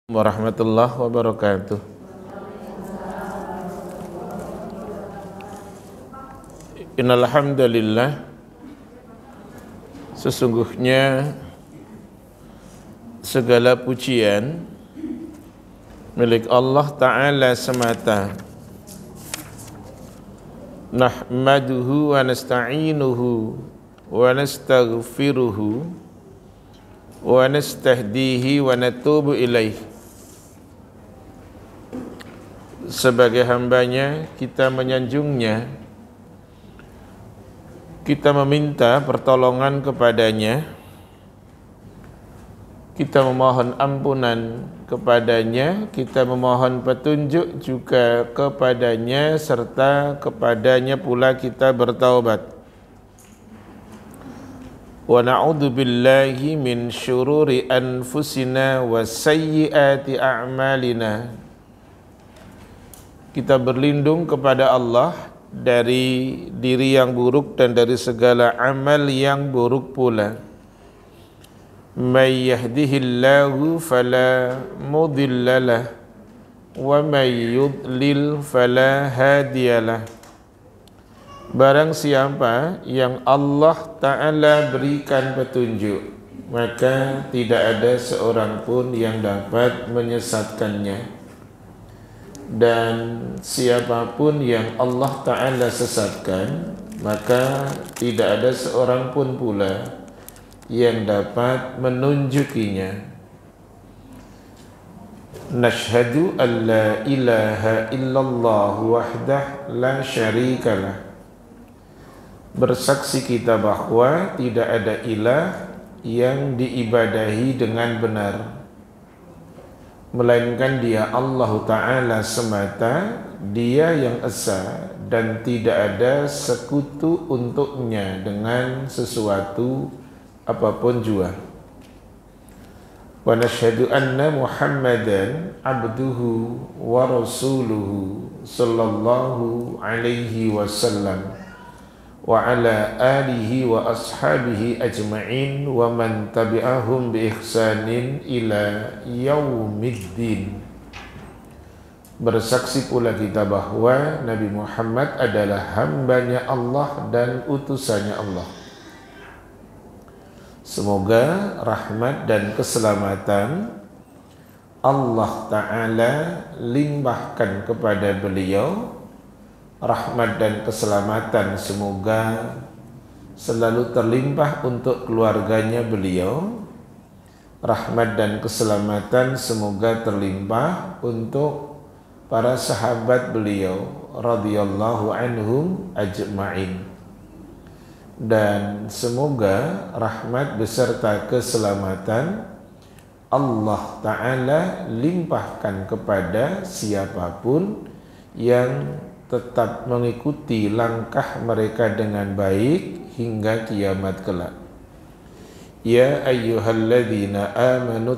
Warahmatullahi wabarakatuh. Innal hamdalillah, sesungguhnya segala pujian milik Allah Ta'ala semata. Nahmaduhu wa nasta'inuhu wa nastaghfiruhu wa nastahdihi wa natubu ilaih. Sebagai hambanya, kita menyanjungnya, kita meminta pertolongan kepadanya, kita memohon ampunan kepadanya, kita memohon petunjuk juga kepadanya, serta kepadanya pula kita bertaubat. Wa na'udzu billahi min syururi anfusina wa sayyiati a'malina. Kita berlindung kepada Allah dari diri yang buruk dan dari segala amal yang buruk pula. May yahdihillahu fala mudhillalah wa may yudlil fala hadiyalah. Barang siapa yang Allah Ta'ala berikan petunjuk, maka tidak ada seorang pun yang dapat menyesatkannya. Dan siapapun yang Allah Ta'ala sesatkan, maka tidak ada seorang pun pula yang dapat menunjukinya. Nashhadu an la ilaha illallah wahdah la syarikalah. Bersaksi kita bahwa tidak ada ilah yang diibadahi dengan benar, melainkan Dia Allah Ta'ala semata, Dia yang esa dan tidak ada sekutu untuknya dengan sesuatu apapun jua. Wa nashhadu anna Muhammadan abduhu wa rasuluhu sallallahu alaihi wasallam wa ala alihi wa ashabihi ajma'in wa man tabi'ahum bi ihsanin ila yaumiddin. Bersaksi pula kita bahwa Nabi Muhammad adalah hambanya Allah dan utusannya Allah. Semoga rahmat dan keselamatan Allah Ta'ala limpahkan kepada beliau. Rahmat dan keselamatan semoga selalu terlimpah untuk keluarganya beliau. Rahmat dan keselamatan semoga terlimpah untuk para sahabat beliau radhiyallahu anhum ajma'in. Dan semoga rahmat beserta keselamatan Allah Ta'ala limpahkan kepada siapapun yang tetap mengikuti langkah mereka dengan baik hingga kiamat kelak. Ya ayyuhalladzina amanu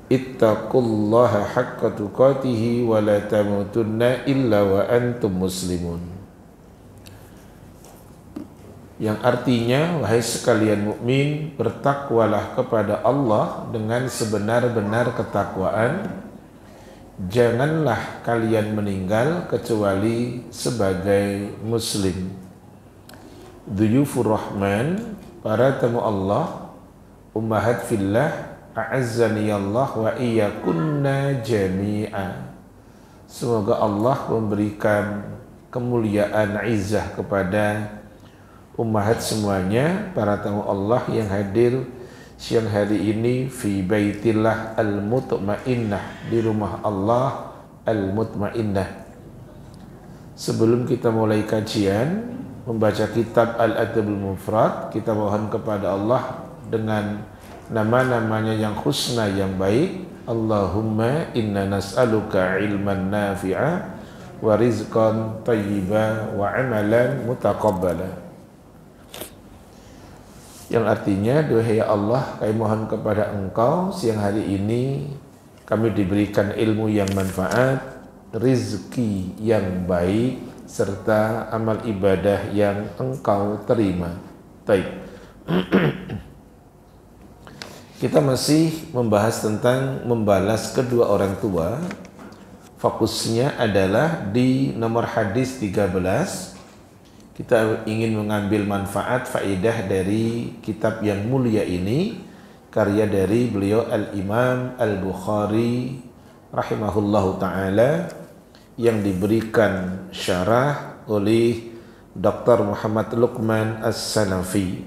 ittaqullaha haqqa tuqatihi wa la tamutunna illa wa antum muslimun. Yang artinya, wahai sekalian mukmin, bertakwalah kepada Allah dengan sebenar-benar ketakwaan. Janganlah kalian meninggal kecuali sebagai muslim. Duyufur Rahman, para tamu Allah, ummahat fillah, a'azzani Allah wa iyyakunna jami'a. Semoga Allah memberikan kemuliaan izzah kepada ummahat semuanya, para tamu Allah yang hadir siang hari ini fi baitillah al-mutmainnah, di rumah Allah al-mutmainnah. Sebelum kita mulai kajian membaca kitab Al-Adabul Mufrad, kita mohon kepada Allah dengan nama-namanya yang husna yang baik. Allahumma inna nas'aluka ilman nafi'a wa rizqan thayyiba wa amalan mutaqabbala. Yang artinya, duhai Allah, kami mohon kepada Engkau siang hari ini kami diberikan ilmu yang manfaat, rizki yang baik, serta amal ibadah yang Engkau terima. Baik. Kita masih membahas tentang membalas kedua orang tua. Fokusnya adalah di nomor hadis 13. Kita ingin mengambil manfaat faedah dari kitab yang mulia ini, karya dari beliau Al-Imam Al-Bukhari rahimahullahu ta'ala, yang diberikan syarah oleh Dr. Muhammad Luqman As-Sanafi.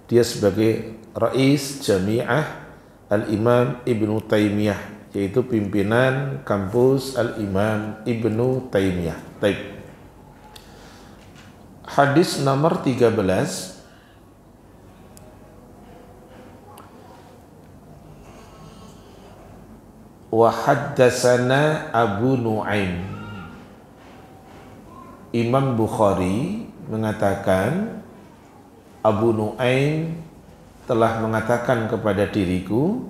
Dia sebagai Rais Jami'ah Al-Imam Ibnu Taimiyah, yaitu pimpinan kampus Al-Imam Ibnu Taimiyah. Hadis nomor 13. Wa haddatsana Abu Nu'aim. Imam Bukhari mengatakan, Abu Nu'aim telah mengatakan kepada diriku.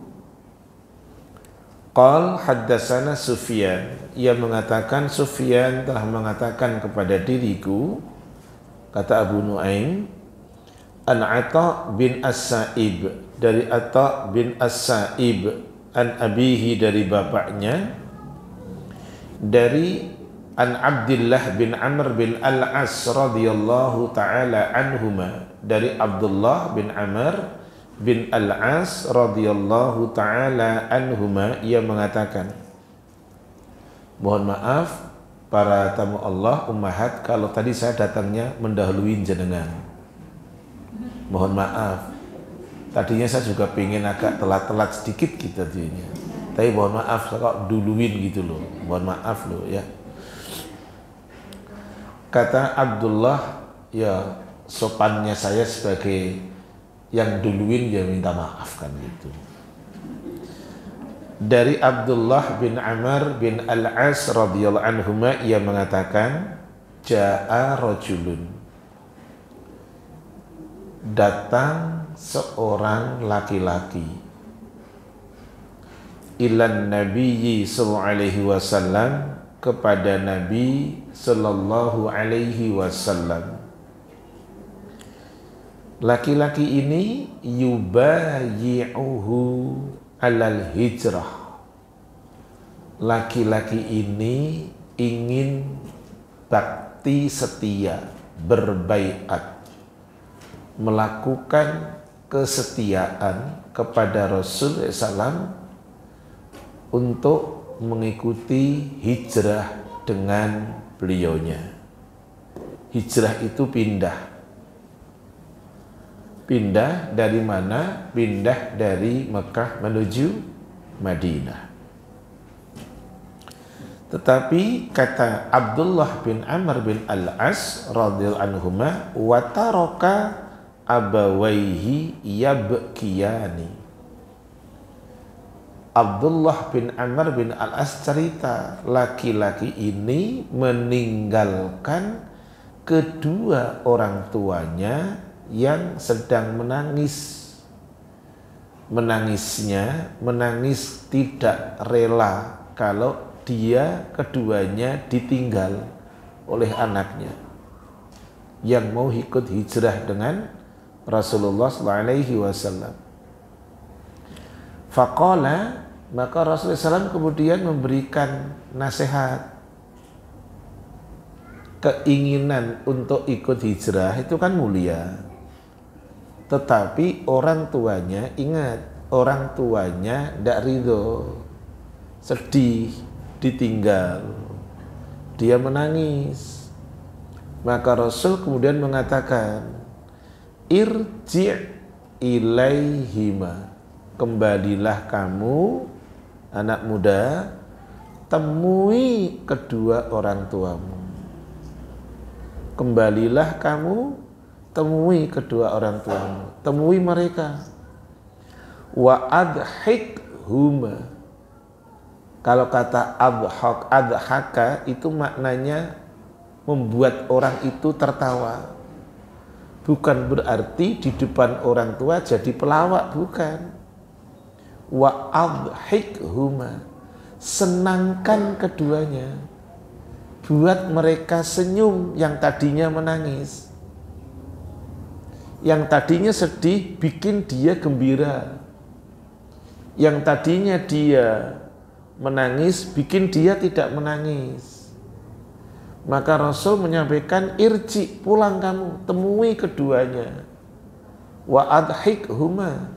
Qal haddatsana Sufyan. Ia mengatakan Sufyan telah mengatakan kepada diriku. Kata Abu Nu'aim, an Atha bin As-Sa'ib, dari Atha bin As-Sa'ib, an abihi, dari bapaknya, dari an Abdullah bin Amr bin Al-As radhiyallahu ta'ala anhuma, dari Abdullah bin Amr bin Al-As radhiyallahu ta'ala anhuma, ia mengatakan, mohon maaf para tamu Allah, ummahat, kalau tadi saya datangnya mendahului jenengan, mohon maaf. Tadinya saya juga pengen agak telat-telat sedikit gitu tadinya, tapi mohon maaf saya kok duluin gitu loh, mohon maaf loh ya. Kata Abdullah, ya sopannya saya sebagai yang duluin ya minta maaf kan gitu. Dari Abdullah bin Amr bin Al-As radhiyallahu anhuma, ia mengatakan, ja'a rajulun, datang seorang laki-laki, ilan nabiyyi sallallahu alaihi wasallam, kepada Nabi sallallahu alaihi wasallam. Laki-laki ini yubayi'uhu alal hijrah. Laki-laki ini ingin bakti setia, berbaiat, melakukan kesetiaan kepada Rasul SAW untuk mengikuti hijrah dengan beliaunya. Hijrah itu pindah. Pindah dari mana? Pindah dari Mekah menuju Madinah. Tetapi kata Abdullah bin Amr bin Al-As radhiyallahu anhuma, wa taraka abawaihi yabkiyani. Abdullah bin Amr bin Al-As cerita, laki-laki ini meninggalkan kedua orang tuanya yang sedang menangis. Menangisnya, menangis tidak rela kalau dia keduanya ditinggal oleh anaknya yang mau ikut hijrah dengan Rasulullah SAW. Faqala, maka Rasulullah SAW kemudian memberikan nasihat. Keinginan untuk ikut hijrah itu kan mulia, tetapi orang tuanya, ingat, orang tuanya tidak ridho, sedih, ditinggal, dia menangis. Maka Rasul kemudian mengatakan, irji' ilaihima, kembalilah kamu anak muda, temui kedua orang tuamu. Kembalilah kamu, temui kedua orang tuamu, temui mereka. Wa adhikhuma, kalau kata adhaka itu maknanya membuat orang itu tertawa. Bukan berarti di depan orang tua jadi pelawak, bukan. Wa adhikhuma, senangkan keduanya, buat mereka senyum yang tadinya menangis. Yang tadinya sedih bikin dia gembira. Yang tadinya dia menangis bikin dia tidak menangis. Maka Rasul menyampaikan, irji, pulang kamu, temui keduanya. Wa adhik huma,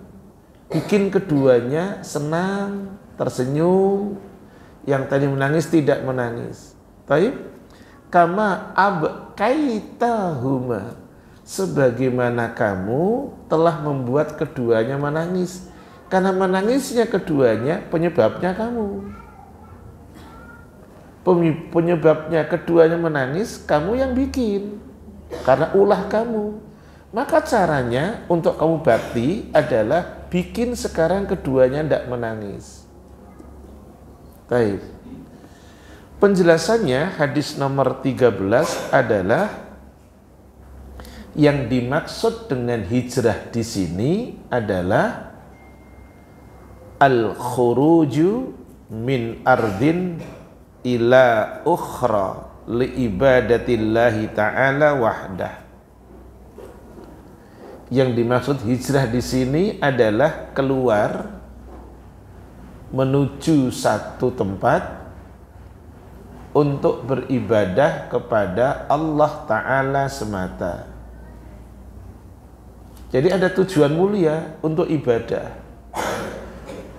bikin keduanya senang, tersenyum. Yang tadi menangis tidak menangis. Taib, kama abkaitahuma, sebagaimana kamu telah membuat keduanya menangis. Karena menangisnya keduanya penyebabnya kamu. Penyebabnya keduanya menangis, kamu yang bikin. Karena ulah kamu. Maka caranya untuk kamu bakti adalah bikin sekarang keduanya tidak menangis. Baik. Penjelasannya hadis nomor 13 adalah yang dimaksud dengan hijrah di sini adalah al-khuruju min ardin ila ukhra li ibadatillahi ta'ala wahdah. Yang dimaksud hijrah di sini adalah keluar menuju satu tempat untuk beribadah kepada Allah Ta'ala semata. Jadi ada tujuan mulia untuk ibadah.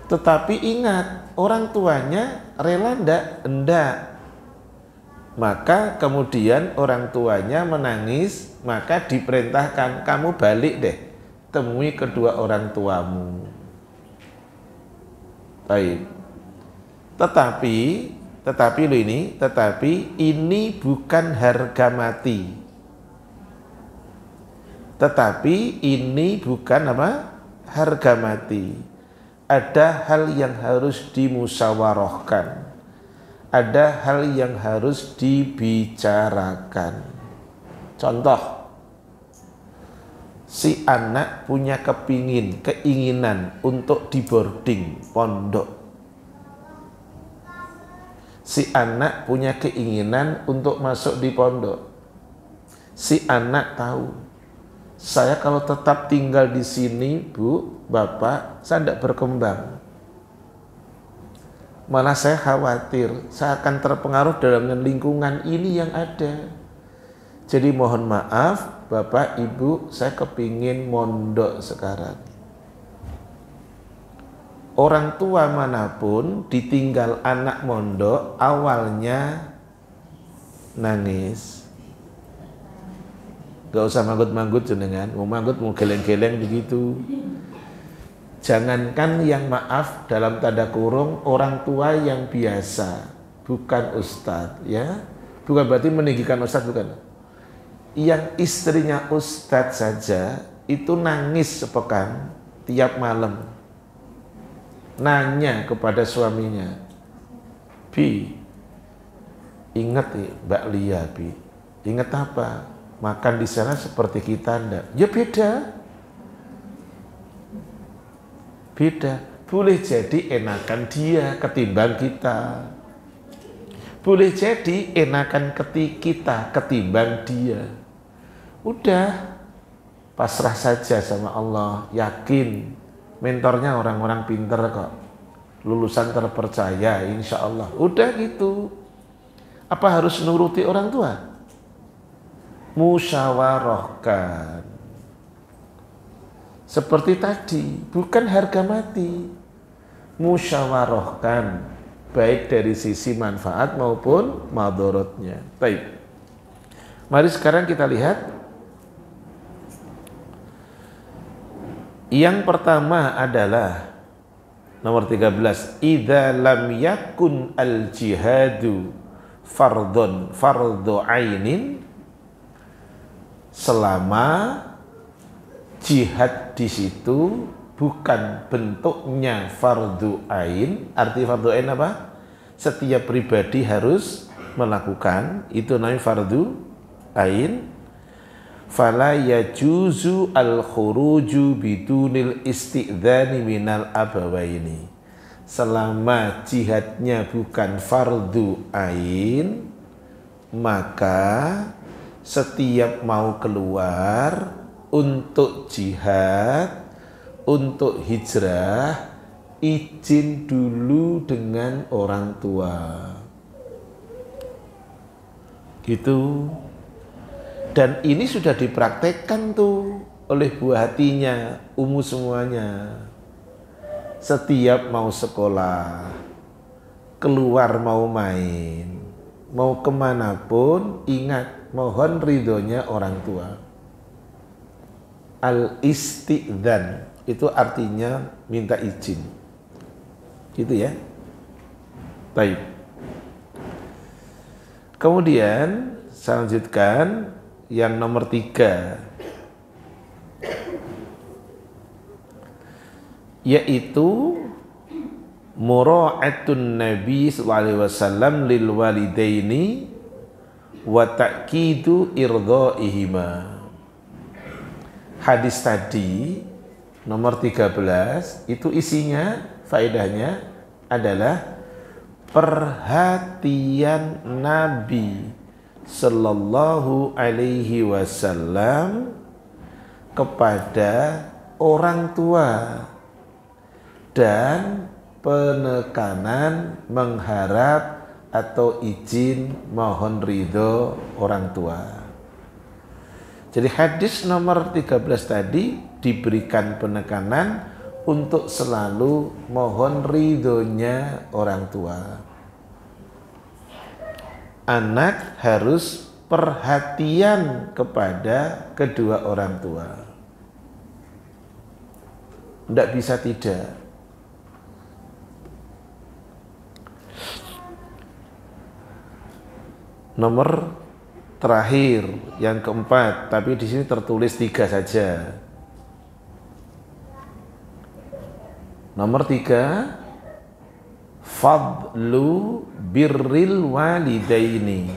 Tetapi ingat, orang tuanya rela enggak. Maka kemudian orang tuanya menangis, maka diperintahkan, kamu balik deh, temui kedua orang tuamu. Baik. Tetapi ini bukan harga mati. Tetapi ini bukan apa? Harga mati. Ada hal yang harus dimusyawarahkan. Ada hal yang harus dibicarakan. Contoh, si anak punya keinginan untuk di boarding pondok. Si anak punya keinginan untuk masuk di pondok. Si anak tahu, saya kalau tetap tinggal di sini, Bu, Bapak, saya tidak berkembang. Malah saya khawatir, saya akan terpengaruh dalam lingkungan ini yang ada. Jadi mohon maaf, Bapak, Ibu, saya kepingin mondok sekarang. Orang tua manapun ditinggal anak mondok, awalnya nangis. Gak usah manggut-manggut jenengan, mau manggut mau geleng-geleng begitu. Jangankan yang maaf dalam tanda kurung orang tua yang biasa, bukan ustadz, ya, bukan berarti meninggikan ustadz, bukan. Yang istrinya ustadz saja itu nangis sepekan tiap malam, nanya kepada suaminya, Bi, ingat Mbak Lia, Bi, ingat apa? Makan di sana seperti kita enggak? Ya beda. Boleh jadi enakan dia ketimbang kita. Boleh jadi enakan kita ketimbang dia. Udah, pasrah saja sama Allah. Yakin, mentornya orang-orang pinter kok. Lulusan terpercaya, insya Allah. Udah gitu. Apa harus nuruti orang tua? Musyawarahkan. Seperti tadi, bukan harga mati. Musyawarahkan, baik dari sisi manfaat maupun madorotnya. Baik. Mari sekarang kita lihat. Yang pertama adalah nomor 13. Idza lam yakun al-jihadu fardhu ainin, selama jihad di situ bukan bentuknya fardu ain. Arti fardu ain apa? Setiap pribadi harus melakukan, itu namanya fardu ain. Fala yajuzu al-khuruju bidunil isti'dzani minal abawaini. Selama jihadnya bukan fardu ain, maka setiap mau keluar untuk jihad, untuk hijrah, izin dulu dengan orang tua. Gitu. Dan ini sudah dipraktekkan tuh oleh buah hatinya, Ummu semuanya. Setiap mau sekolah, keluar mau main, mau kemanapun, ingat mohon ridhonya orang tua. Al-istidzan itu artinya minta izin. Gitu ya. Baik. Kemudian saya lanjutkan yang nomor 3, yaitu mura'atun Nabi sallallahu alaihi wasallam lil walidaini wa ta'kidu irdhaihima. Hadis tadi nomor 13 itu isinya, faedahnya adalah perhatian Nabi sallallahu alaihi wasallam kepada orang tua dan penekanan mengharap atau izin mohon ridho orang tua. Jadi hadis nomor 13 tadi diberikan penekanan untuk selalu mohon ridhonya orang tua. Anak harus perhatian kepada kedua orang tua. Tidak bisa tidak. Nomor terakhir, yang keempat, tapi di sini tertulis 3 saja. Nomor 3, fadlu birril walidaini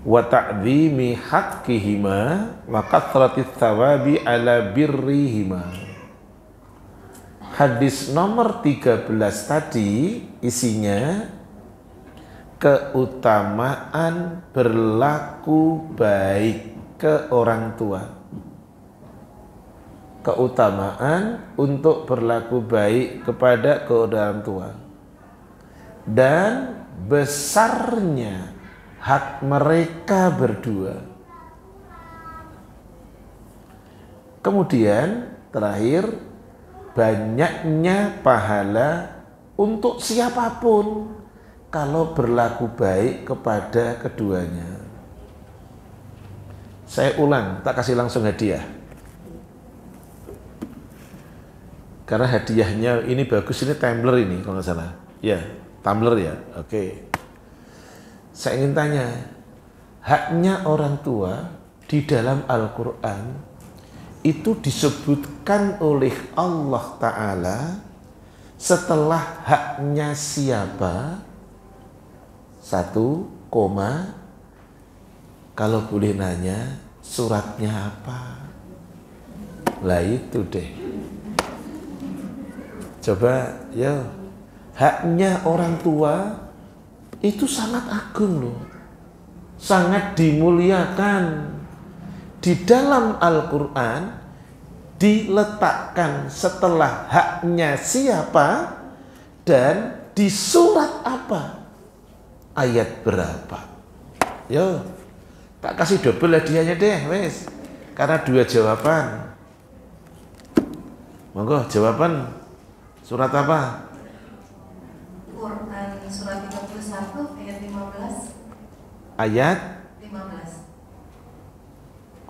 wa ta'dhimi haqqihima wa kathratit thawabi ala birrihima. Hadis nomor 13 tadi isinya keutamaan berlaku baik ke orang tua. Keutamaan untuk berlaku baik kepada orang tua. Dan besarnya hak mereka berdua. Kemudian terakhir, banyaknya pahala untuk siapapun kalau berlaku baik kepada keduanya. Saya ulang, tak kasih langsung hadiah. Karena hadiahnya ini bagus, ini tumbler ini kalau nggak salah. Ya, tumbler ya. Oke. Saya ingin tanya, haknya orang tua di dalam Al-Quran itu disebutkan oleh Allah Ta'ala setelah haknya siapa? 1, kalau boleh nanya, suratnya apa? Lah itu deh. Coba ya, haknya orang tua itu sangat agung loh, sangat dimuliakan. Di dalam Al-Quran diletakkan setelah haknya siapa dan di surat apa, ayat berapa. Yo, tak kasih double hadiahnya deh, wes. Karena 2 jawaban. Monggo jawaban surat apa? Quran surat 31 ayat 15. Ayat 15.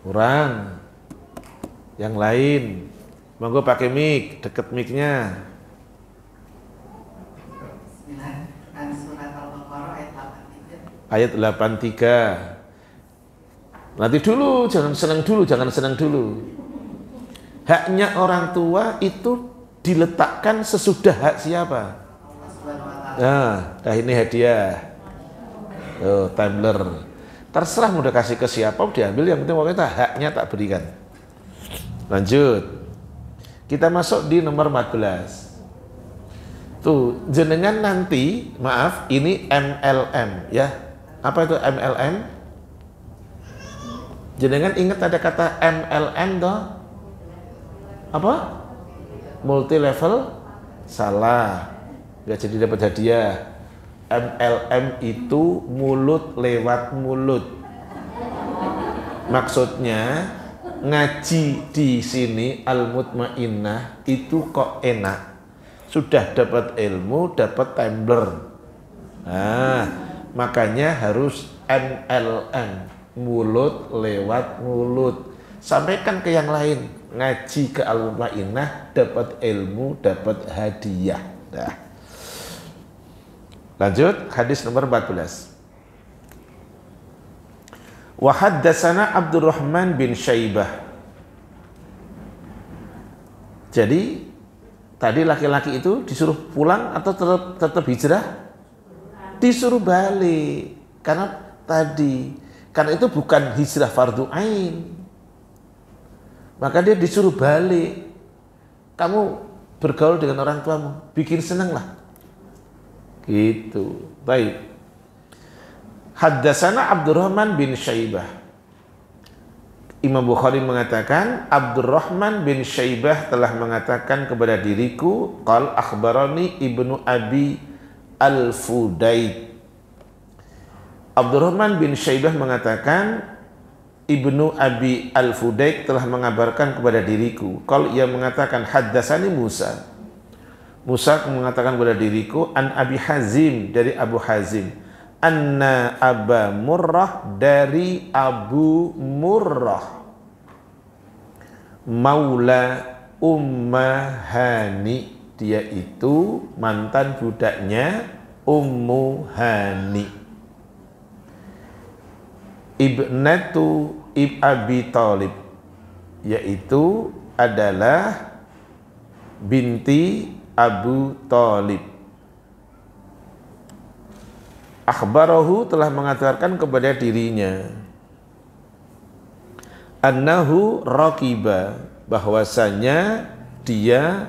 Kurang. Yang lain. Monggo pakai mic, deket mic-nya. Surat Al-Baqarah Ayat ayat 83. 83. Nanti dulu, jangan senang dulu. Haknya orang tua itu diletakkan sesudah hak siapa? Nah, ini hadiah. Oh, tumbler. Terserah mau kasih ke siapa, diambil, yang penting pokoknya haknya tak berikan. Lanjut. Kita masuk di nomor 14. Tuh, jenengan nanti, maaf, ini MLM ya. Apa itu MLM? Jenengan ingat ada kata MLM toh? Apa? Multi level? Salah. Nggak jadi dapat hadiah. MLM itu mulut lewat mulut. Maksudnya ngaji di sini Al-Mutmainnah itu kok enak. Sudah dapat ilmu, dapat tumbler. Nah, makanya harus MLM, mulut lewat mulut. Sampaikan ke yang lain, ngaji ke Al-Mutmainnah, dapat ilmu, dapat hadiah. Nah. Lanjut, hadis nomor 14. Wa haddatsana Abdurrahman bin Syaibah. Jadi tadi laki-laki itu disuruh pulang atau tetap hijrah? Disuruh balik. Karena itu bukan hijrah fardu ain. Maka dia disuruh balik. Kamu bergaul dengan orang tuamu, bikin senang lah. Gitu. Baik. Haddatsana Abdurrahman bin Syaibah. Imam Bukhari mengatakan Abdurrahman bin Syaibah telah mengatakan kepada diriku, qal akhbarani Ibnu Abi Al-Fudaid. Abdurrahman bin Syaibah mengatakan Ibnu Abi Al-Fudaid telah mengabarkan kepada diriku. Qal ia mengatakan haddatsani Musa. Musa mengatakan kepada diriku an Abi Hazim dari Abu Hazim. Anna Aba Murrah dari Abu Murrah Maula Ummahani, dia itu mantan budaknya Ummu Hani, ibnatu Abi Thalib, yaitu adalah binti Abu Thalib. Akhbarahu telah mengatakan kepada dirinya annahu raqiba, bahwasanya dia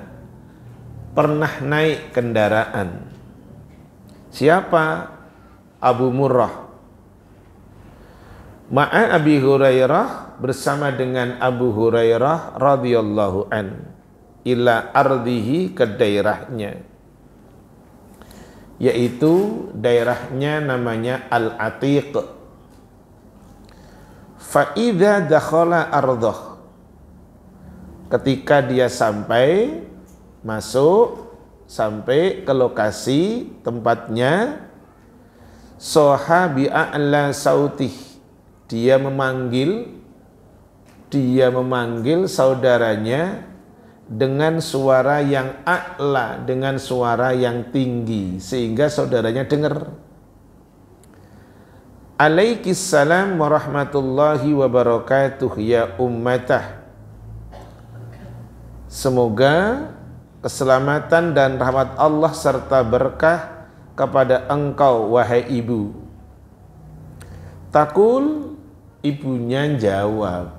pernah naik kendaraan. Siapa? Abu Murrah. Ma'a Abi Hurairah, bersama dengan Abu Hurairah radhiyallahu an, ila ardihi, ke daerahnya, yaitu daerahnya namanya Al-Atiq. Fa'idha dakhala ardhah, ketika dia sampai ke lokasi tempatnya, soha bi'a'la sautih, dia memanggil saudaranya dengan suara yang a'la, dengan suara yang tinggi, sehingga saudaranya dengar. Alaikissalam warahmatullahi wabarakatuh ya ummatah. Semoga keselamatan dan rahmat Allah serta berkah kepada engkau wahai ibu. Takul, ibunya jawab,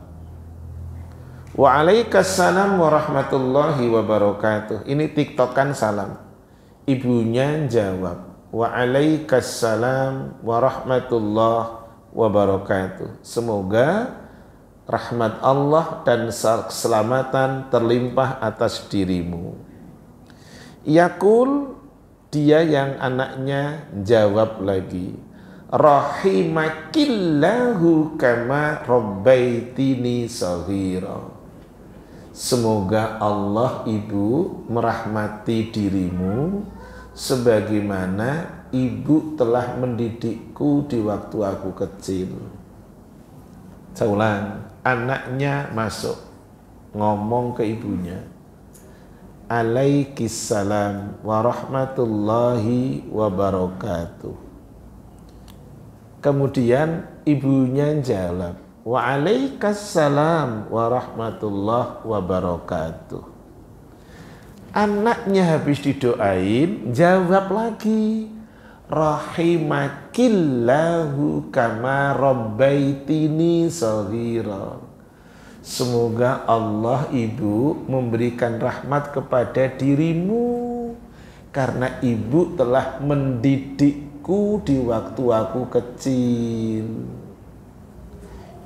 waalaikumsalam warahmatullahi wabarakatuh. Ini tiktokan salam. Ibunya jawab, waalaikumsalam warahmatullahi wabarakatuh. Semoga rahmat Allah dan keselamatan terlimpah atas dirimu. Yaqul, dia yang anaknya jawab lagi, rahimakillahu kama rabbaitini shaghira. Semoga Allah ibu merahmati dirimu sebagaimana ibu telah mendidikku di waktu aku kecil. Saya ulang, anaknya masuk ngomong ke ibunya, alaikissalam warahmatullahi wabarakatuh. Kemudian ibunya jawab, waalaikumsalam warahmatullahi wabarakatuh. Anaknya habis didoain, jawab lagi, rahimakillahu kama rabbaitini shaghira. Semoga Allah ibu memberikan rahmat kepada dirimu karena ibu telah mendidikku di waktu aku kecil.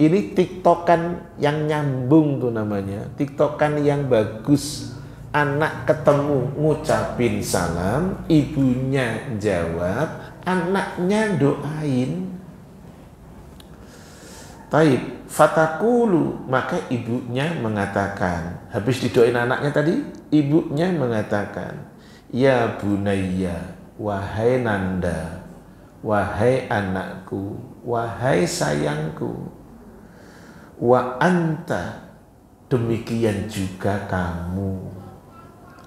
Ini tiktokan yang nyambung tuh namanya, tiktokan yang bagus. Anak ketemu ngucapin salam, ibunya jawab, anaknya doain. Taib, fatakulu, maka ibunya mengatakan, habis didoain anaknya tadi, ibunya mengatakan, ya bunayya, wahai nanda, wahai anakku, wahai sayangku, wa anta, demikian juga kamu.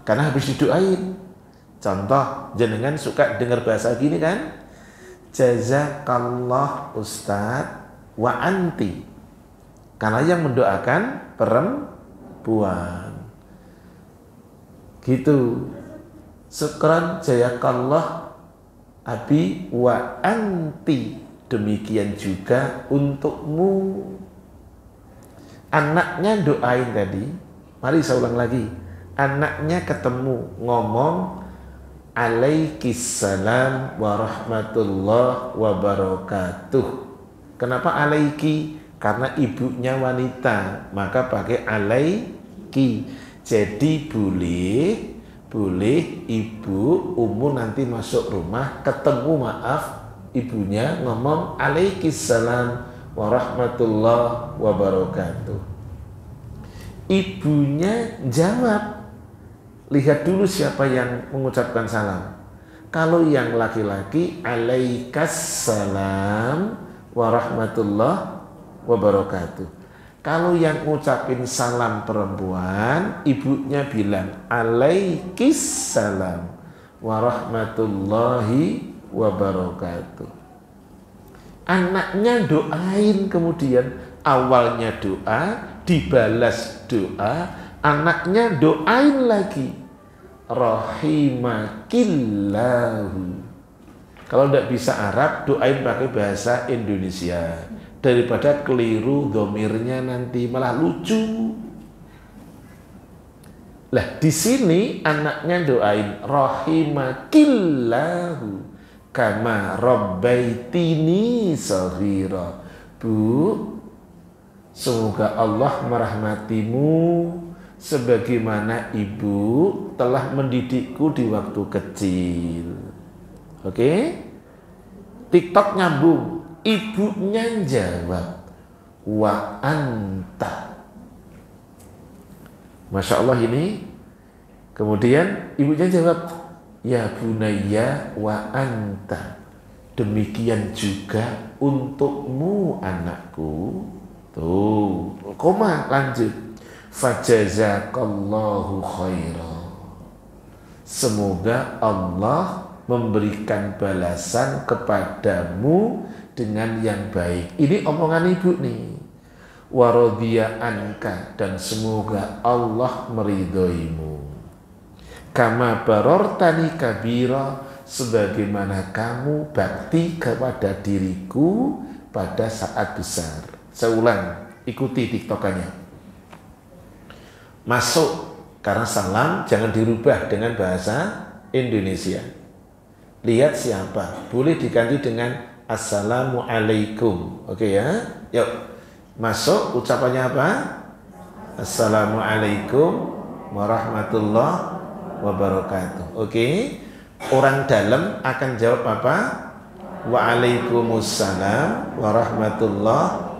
Karena habis didoain. Contoh, jenengan suka dengar bahasa gini kan? Jazakallah Ustadz wa anti. Karena yang mendoakan perempuan. Gitu. Syukran jazakallah abi wa anti. Demikian juga untukmu. Anaknya doain tadi. Mari saya ulang lagi. Anaknya ketemu ngomong alaikissalam warahmatullahi wabarakatuh. Kenapa alaiki? Karena ibunya wanita, maka pakai alaiki. Jadi boleh ibu umur nanti masuk rumah ketemu ibunya ngomong alaikissalam warahmatullahi wabarakatuh. Ibunya jawab. Lihat dulu siapa yang mengucapkan salam. Kalau yang laki-laki, alaikassalam warahmatullahi wabarakatuh. Kalau yang ngucapin salam perempuan, ibunya bilang alaikissalam warahmatullahi wabarakatuh. Anaknya doain kemudian. Awalnya doa, dibalas doa, anaknya doain lagi. Rahimakillahu. Kalau tidak bisa Arab, doain pakai bahasa Indonesia. Daripada keliru domirnya nanti malah lucu. Lah di sini anaknya doain rahimakillahu kama rabbaitini shaghira. Bu, semoga Allah merahmatimu sebagaimana ibu telah mendidikku di waktu kecil. Oke? TikTok nyambung. Ibunya jawab, wa anta. Masya Allah ini. Kemudian ibunya jawab, ya bunayya wa anta. Demikian juga untukmu anakku. Tuh, koma lanjut. Fajazakallahu khairan. Semoga Allah memberikan balasan kepadamu dengan yang baik. Ini omongan ibu nih. Waradhiya anka, dan semoga Allah meridhoimu. Kama barortani kabira, sebagaimana kamu bakti kepada diriku pada saat besar. Saya ulang, ikuti tiktokannya. Masuk, karena salam jangan dirubah dengan bahasa Indonesia. Lihat siapa, boleh diganti dengan Assalamualaikum. Oke ya, yuk masuk, ucapannya apa? Assalamualaikum warahmatullahi wabarakatuh. Oke, orang dalam akan jawab apa? Waalaikumsalam warahmatullahi.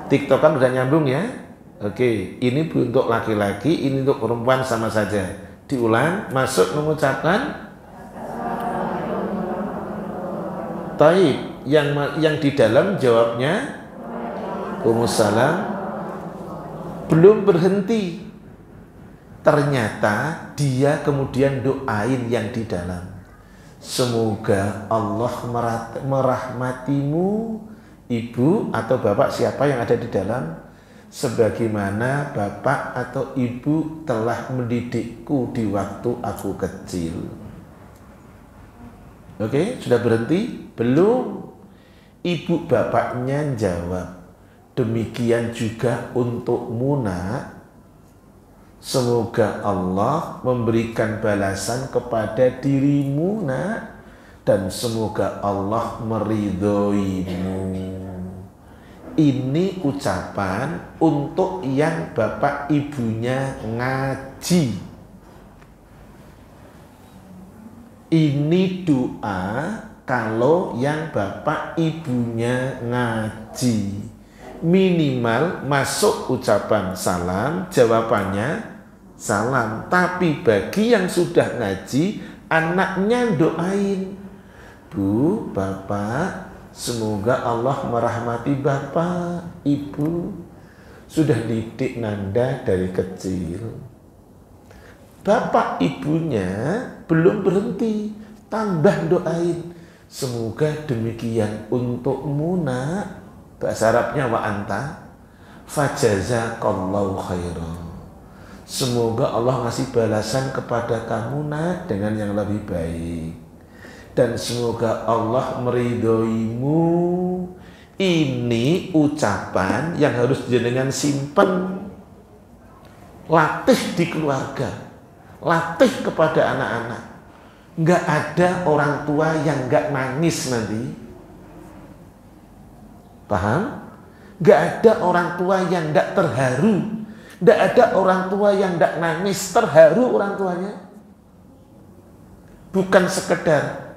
TikTokan udah nyambung ya. Oke, ini untuk laki-laki, ini untuk perempuan sama saja. Diulang, masuk mengucapkan taib, yang di dalam jawabnya Waalaikumsalam. Belum berhenti, ternyata dia kemudian doain yang di dalam, semoga Allah merahmatimu ibu atau bapak siapa yang ada di dalam, sebagaimana bapak atau ibu telah mendidikku di waktu aku kecil. Oke, sudah berhenti? Belum. Ibu bapaknya jawab, demikian juga untukmu nak. Semoga Allah memberikan balasan kepada dirimu nak, dan semoga Allah meridhoimu. ini ucapan untuk yang bapak ibunya ngaji. Ini doa kalau yang bapak ibunya ngaji. Minimal masuk ucapan salam, jawabannya salam. Tapi bagi yang sudah ngaji, anaknya doain, Bu, Bapak, semoga Allah merahmati Bapak, Ibu. Sudah didik Nanda dari kecil. Bapak ibunya belum berhenti, tambah doain. Semoga demikian untukmu nak. Bahasa Arabnya wa anta fajazakallahu khairan. Semoga Allah ngasih balasan kepada kamu nak dengan yang lebih baik. Dan semoga Allah meridhoimu. Ini ucapan yang harus jenengan simpen. Latih di keluarga. Latih kepada anak-anak. Nggak ada orang tua yang nggak nangis nanti. Paham? Nggak ada orang tua yang nggak terharu. Nggak ada orang tua yang nggak nangis. Terharu orang tuanya. Bukan sekedar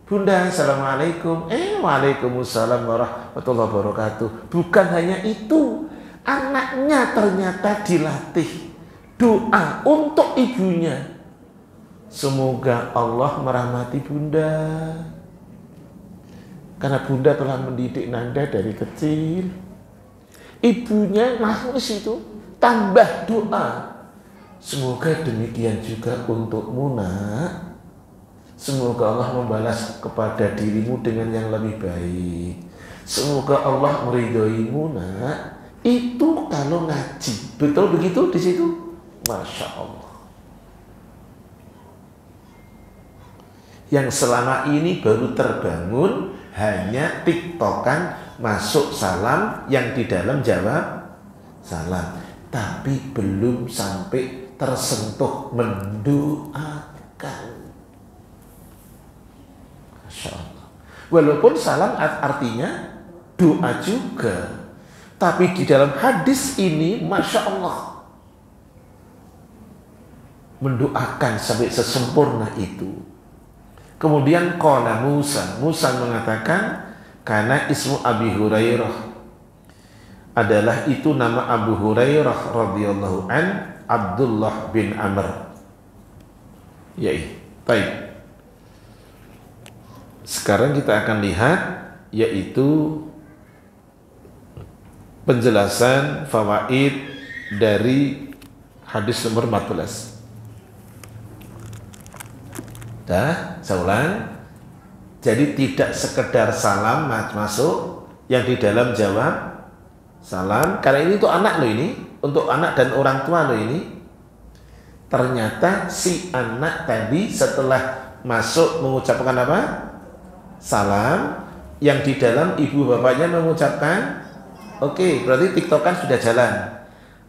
Bunda, assalamualaikum. Waalaikumsalam warahmatullahi wabarakatuh. Bukan hanya itu. Anaknya ternyata dilatih doa untuk ibunya. Semoga Allah merahmati Bunda. Karena Bunda telah mendidik Nanda dari kecil. Ibunya nangis itu, tambah doa. Semoga demikian juga untukmu nak. Semoga Allah membalas kepada dirimu dengan yang lebih baik. Semoga Allah meridhoimu nak. Itu kalau ngaji. Betul begitu di situ? Masya Allah. Yang selama ini baru terbangun hanya tiktokan masuk salam yang di dalam jawab salam. Tapi belum sampai tersentuh mendoakan. Masya Allah. Walaupun salam artinya doa juga. Tapi di dalam hadis ini Masya Allah, mendoakan sampai sesempurna itu. Kemudian qala Musa mengatakan, karena ismu Abi Hurairah adalah itu nama Abu Hurairah radhiyallahu an Abdullah bin Amr. Baik. Sekarang kita akan lihat yaitu penjelasan fawaid dari hadis nomor 14. Saya ulang. Jadi tidak sekedar salam masuk, yang di dalam jawab salam. Karena ini untuk anak loh ini, untuk anak dan orang tua loh ini. Ternyata si anak tadi setelah masuk mengucapkan apa? Salam. Yang di dalam ibu bapaknya mengucapkan oke, berarti tiktokan sudah jalan.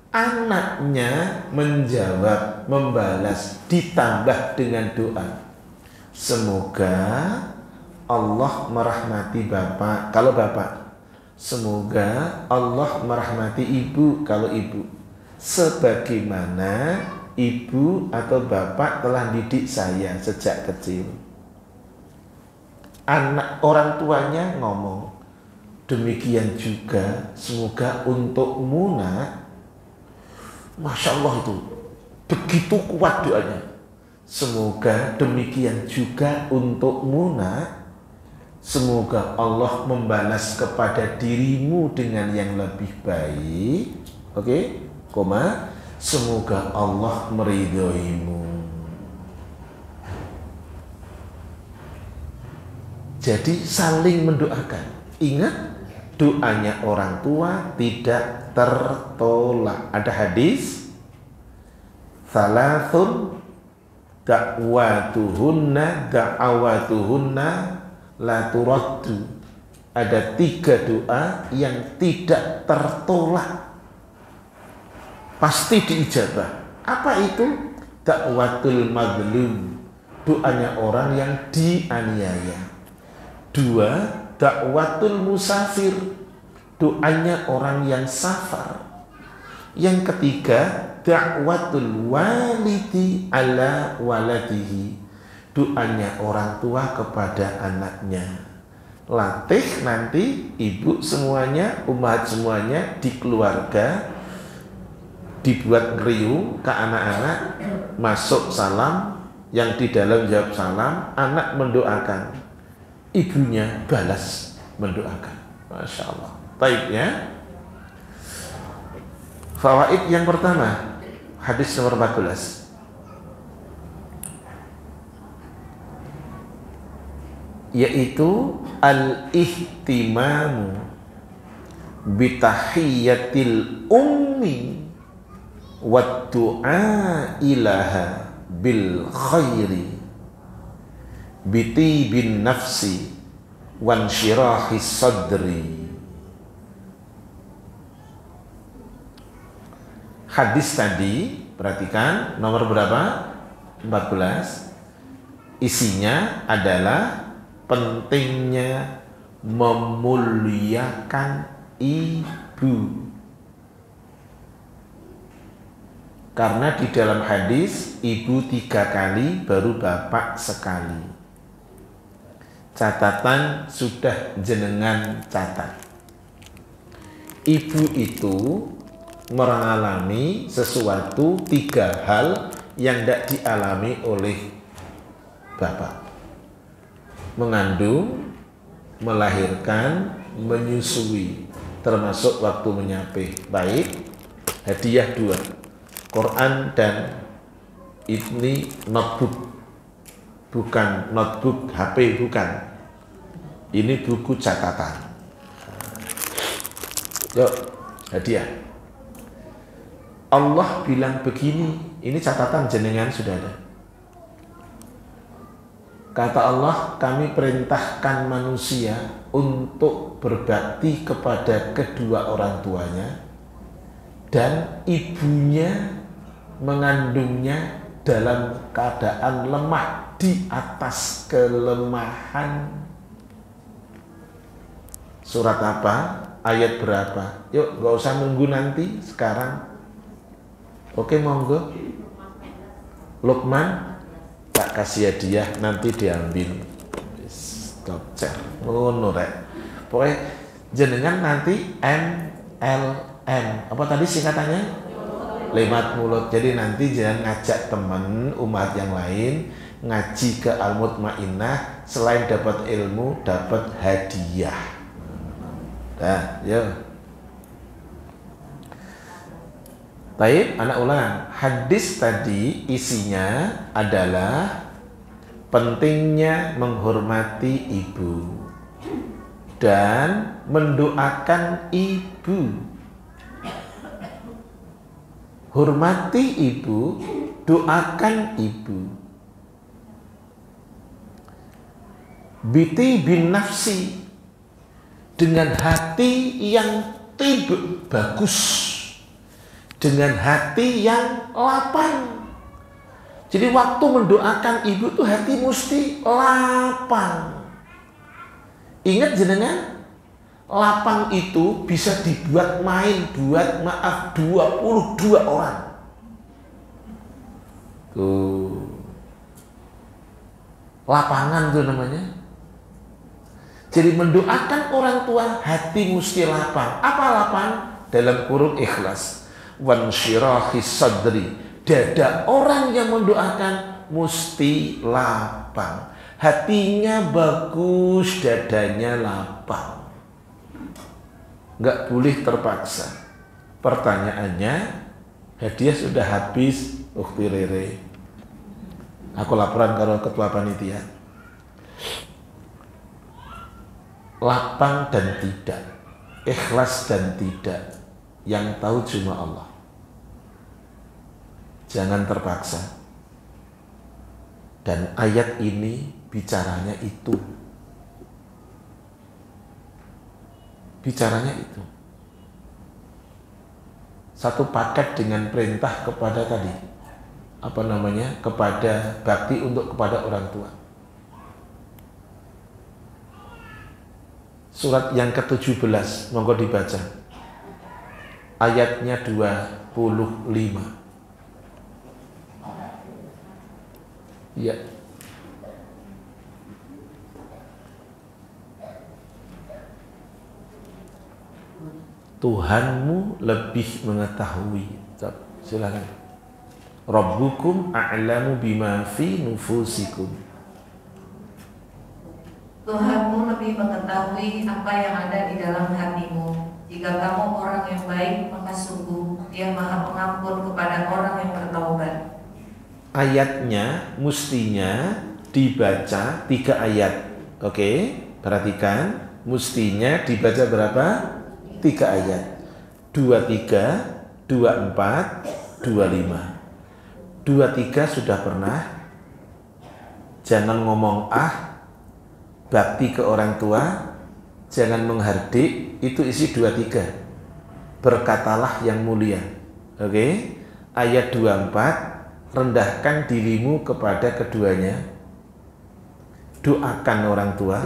Anaknya menjawab, membalas, ditambah dengan doa. Semoga Allah merahmati bapak, kalau bapak. Semoga Allah merahmati ibu, kalau ibu. Sebagaimana ibu atau bapak telah didik saya sejak kecil. Anak orang tuanya ngomong, demikian juga semoga untukmu nak. Masya Allah, itu begitu kuat doanya. Semoga demikian juga untukmu nak. Semoga Allah membalas kepada dirimu dengan yang lebih baik. Oke, koma. Semoga Allah meridhoimu. Jadi saling mendoakan. Ingat, doanya orang tua tidak tertolak. Ada hadis, salasun da'watuhunna la turaddu. Ada 3 doa yang tidak tertolak, pasti diijabah. Apa itu? Da'watul mazlum, doanya orang yang dianiaya. 2, da'watul musafir, doanya orang yang safar. Yang ketiga, da'watul walidi ala waladihi, doanya orang tua kepada anaknya. Latih nanti ibu semuanya, umat semuanya di keluarga, dibuat ngeriung ke anak-anak, masuk salam, yang di dalam jawab salam, anak mendoakan, ibunya balas mendoakan. Masya Allah. Baik ya. Fawaid yang pertama, hadis nomor 14. Yaitu al-ihtimamu bitahiyyatil ummi wa du'a ilaha bil khairi bitibin nafsi wan syirahis sadri. Hadis tadi, perhatikan nomor berapa? 14. Isinya adalah pentingnya memuliakan ibu. Karena di dalam hadis ibu 3 kali baru bapak sekali. Catatan sudah jenengan catat. Ibu itu mengalami sesuatu 3 hal yang tidak dialami oleh bapak. Mengandung, melahirkan, menyusui, termasuk waktu menyapih. Baik, hadiah 2, Quran dan ini notebook. Bukan notebook HP, bukan. Ini buku catatan. Yuk, hadiah. Allah bilang begini, ini catatan jenengan sudah ada. Kata Allah, kami perintahkan manusia untuk berbakti kepada kedua orang tuanya dan ibunya mengandungnya dalam keadaan lemah, di atas kelemahan. Surat apa? Ayat berapa? Yuk, gak usah nunggu nanti, sekarang. Oke, monggo. Luqman, tak kasih hadiah, nanti diambil. Stop cek. Ngono rek. Pokoknya jenengan nanti MLM. Apa tadi singkatannya? Lewat mulut. Jadi nanti jangan ngajak teman umat yang lain ngaji ke Al-Mutmainnah, selain dapat ilmu, dapat hadiah. Dah, yuk. Baik, anak ulang. Hadis tadi isinya adalah pentingnya menghormati ibu dan mendoakan ibu. Hormati ibu, doakan ibu. Biti bin nafsi, dengan hati yang bagus, dengan hati yang lapang. Jadi waktu mendoakan ibu tuh hati mesti lapang. Ingat jenengan, lapang itu bisa dibuat main buat 22 orang. Tuh. Lapangan tuh namanya. Jadi mendoakan orang tua hati mesti lapang. Apa lapang? Dalam kurung ikhlas. Wan syirahis sadri, dada orang yang mendoakan mesti lapang, hatinya bagus, dadanya lapang, nggak boleh terpaksa. Pertanyaannya, hadiah sudah habis, Ukhti Rere. Aku laporan kalau ketua panitia. Lapang dan tidak, ikhlas dan tidak, yang tahu cuma Allah. Jangan terpaksa. Dan ayat ini bicaranya itu. Bicaranya itu. Satu paket dengan perintah kepada tadi. Apa namanya? Kepada bakti untuk kepada orang tua. Surat yang ke-17, monggo dibaca. Ayatnya 25. Ya. Tuhanmu lebih mengetahui. Silakan. Rabbukum a'lamu bima fi nufusikum. Tuhanmu lebih mengetahui apa yang ada di dalam hatimu. Jika kamu orang yang baik, maka sungguh Dia Maha Pengampun kepada orang yang bertaubat. Ayatnya mestinya dibaca 3 ayat. Oke, perhatikan. Mestinya dibaca berapa? 3 ayat. 23, 24, 25. 23 sudah pernah. Jangan ngomong bakti ke orang tua, jangan menghardik, itu isi 23. Berkatalah yang mulia. Oke. Ayat 24, rendahkan dirimu kepada keduanya. Doakan orang tua.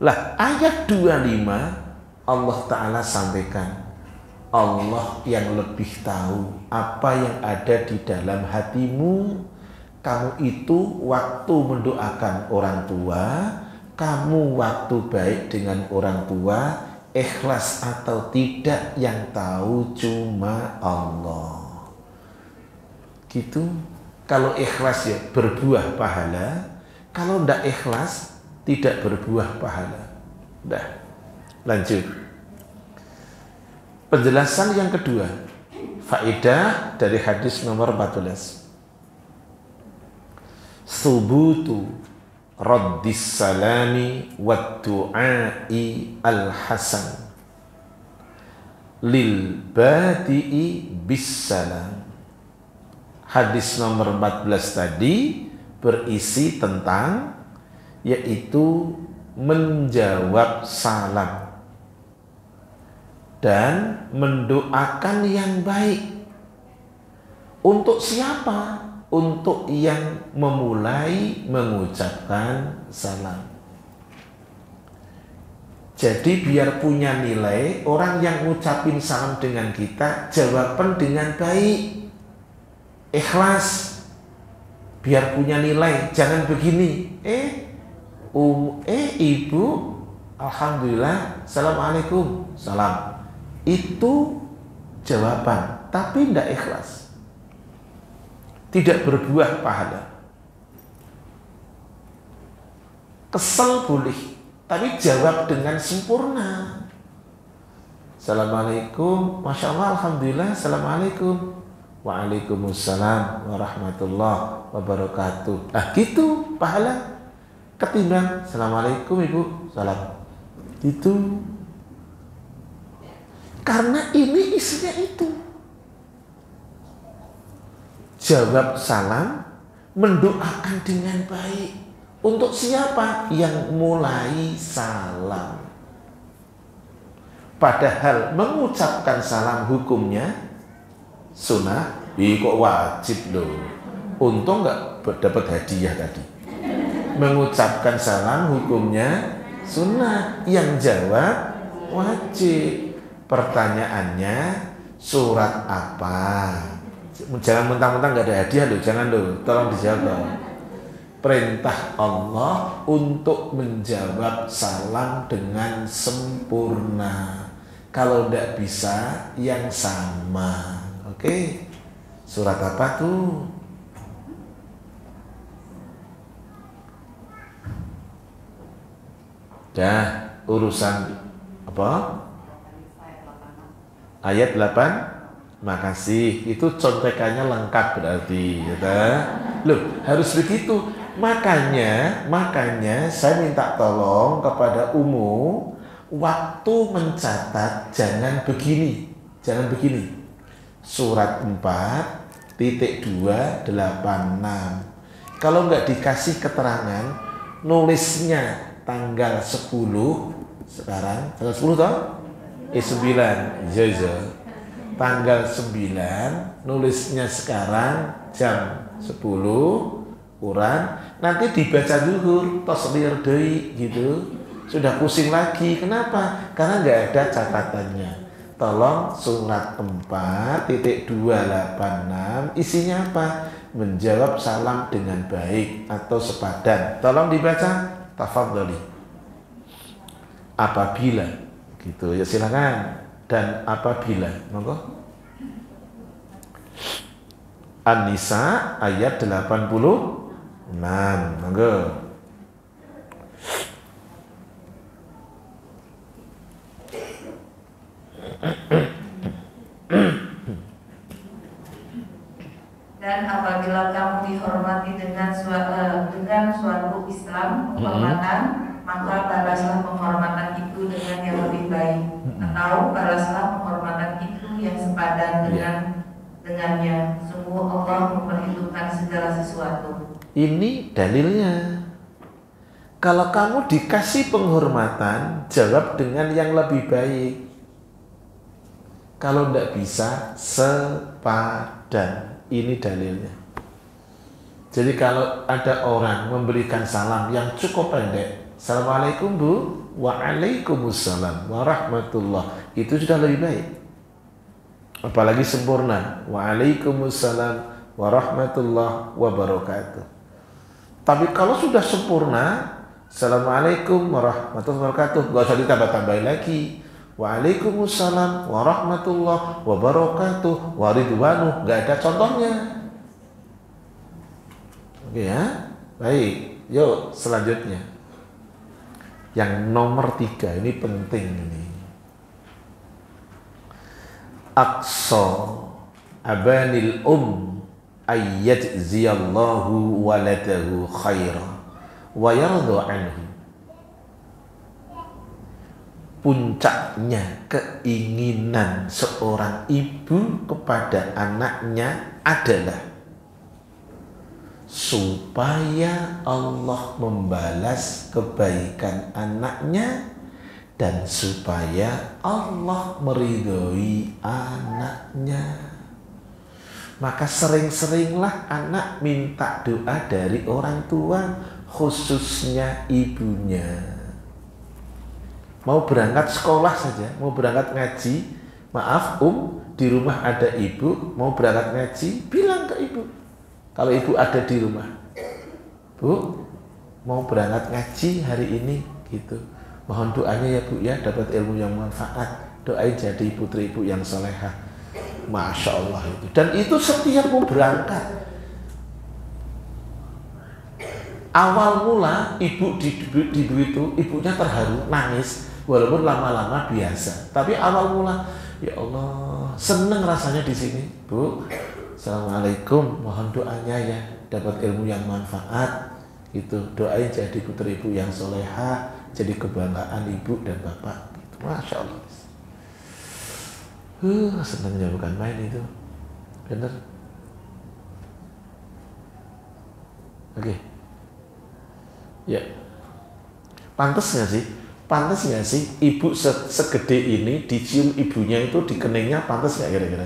Lah, ayat 25 Allah Ta'ala sampaikan, Allah yang lebih tahu apa yang ada di dalam hatimu. Kamu itu waktu mendoakan orang tua, kamu waktu baik dengan orang tua, ikhlas atau tidak yang tahu cuma Allah. Gitu. Kalau ikhlas ya berbuah pahala, kalau tidak ikhlas tidak berbuah pahala. Dah. Lanjut. Penjelasan yang kedua, faedah dari hadis nomor 14. Subutu raddis salami wa du'ai al-hasan lil badi'i bis salam. Hadis nomor 14 tadi berisi tentang yaitu menjawab salam dan mendoakan yang baik. Untuk siapa? Untuk yang memulai mengucapkan salam. Jadi biar punya nilai, orang yang ngucapin salam dengan kita, jawaban dengan baik, ikhlas. Biar punya nilai, jangan begini. Ibu, alhamdulillah, assalamualaikum, salam. Itu jawaban, tapi tidak ikhlas, tidak berbuah pahala. Kesel boleh, tapi jawab dengan sempurna. Assalamualaikum, masya Allah, alhamdulillah, assalamualaikum, waalaikumsalam warahmatullahi wabarakatuh. Gitu pahala ketimbang assalamualaikum ibu, salam. Itu karena ini isinya itu. Jawab salam, mendoakan dengan baik. Untuk siapa? Yang mulai salam. Padahal mengucapkan salam hukumnya sunnah, kok wajib loh. Untung nggak dapat hadiah tadi. Mengucapkan salam hukumnya sunnah, yang jawab wajib. Pertanyaannya, surat apa? Jangan mentang-mentang nggak ada hadiah loh, jangan loh, tolong dijawab loh. Perintah Allah untuk menjawab salam dengan sempurna. Kalau tidak bisa, yang sama. Oke? Surat apa tuh? Dah, urusan apa? Ayat 8, makasih. Itu contekannya lengkap berarti, ya. Loh, harus begitu. Makanya saya minta tolong kepada Umu, waktu mencatat jangan begini. Surat 4.286. Kalau nggak dikasih keterangan, nulisnya tanggal 10 sekarang, tanggal 10 toh? 9, tanggal 9, nulisnya sekarang jam 10 Quran, nanti dibaca zuhur, tasbih doi gitu. sudah pusing lagi. Kenapa? Karena nggak ada catatannya. Tolong surat 4.286 isinya apa? Menjawab salam dengan baik atau sepadan. Tolong dibaca, tafadhali. Apabila, gitu ya silakan. Dan apabila, monggo. An-Nisa ayat 86, monggo. Dan apabila kamu dihormati dengan suatu Islam penghormatan, maka balaslah penghormatan itu dengan yang lebih baik, atau balaslah penghormatan itu yang sepadan dengannya. Sungguh Allah memperhitungkan segala sesuatu. Ini dalilnya. Kalau kamu dikasih penghormatan, jawab dengan yang lebih baik. Kalau tidak bisa, sepadan. Ini dalilnya. Jadi kalau ada orang memberikan salam yang cukup pendek, Assalamualaikum Bu, Waalaikumsalam warahmatullah, itu sudah lebih baik. Apalagi sempurna, Waalaikumsalam warahmatullah wabarakatuh. Tapi kalau sudah sempurna, Assalamualaikum warahmatullahi wabarakatuh, gak usah ditambah-tambahin lagi. Waalaikumsalam warahmatullahi wabarakatuh waridwanuh, gak ada contohnya. Oke ya, baik. Yuk selanjutnya, yang nomor 3 ini penting ini. Aqsa abanil ayyajziyallahu waladahu khaira wa yardu anhu. Puncaknya keinginan seorang ibu kepada anaknya adalah supaya Allah membalas kebaikan anaknya dan supaya Allah meridhoi anaknya. Maka sering-seringlah anak minta doa dari orang tua, khususnya ibunya. Mau berangkat sekolah saja, mau berangkat ngaji, maaf di rumah ada ibu, mau berangkat ngaji, bilang ke ibu. Kalau ibu ada di rumah, Bu, mau berangkat ngaji hari ini, gitu. Mohon doanya ya Bu ya, dapat ilmu yang manfaat. Doain jadi putri ibu yang solehah. Masya Allah itu. Dan itu setiap mau berangkat. Awal mula ibu itu, ibunya terharu, nangis. Walaupun lama-lama biasa, tapi awal mula, ya Allah, seneng rasanya di sini, Bu. Assalamualaikum, mohon doanya ya, dapat ilmu yang manfaat. Itu doain jadi putri ibu yang solehah, jadi kebanggaan ibu dan bapak. Gitu. Masya Allah. Senangnya bukan main itu, bener. Oke, ya, pantas nggak sih? Pantas nggak sih ibu segede ini dicium ibunya itu di keningnya, pantas nggak kira-kira?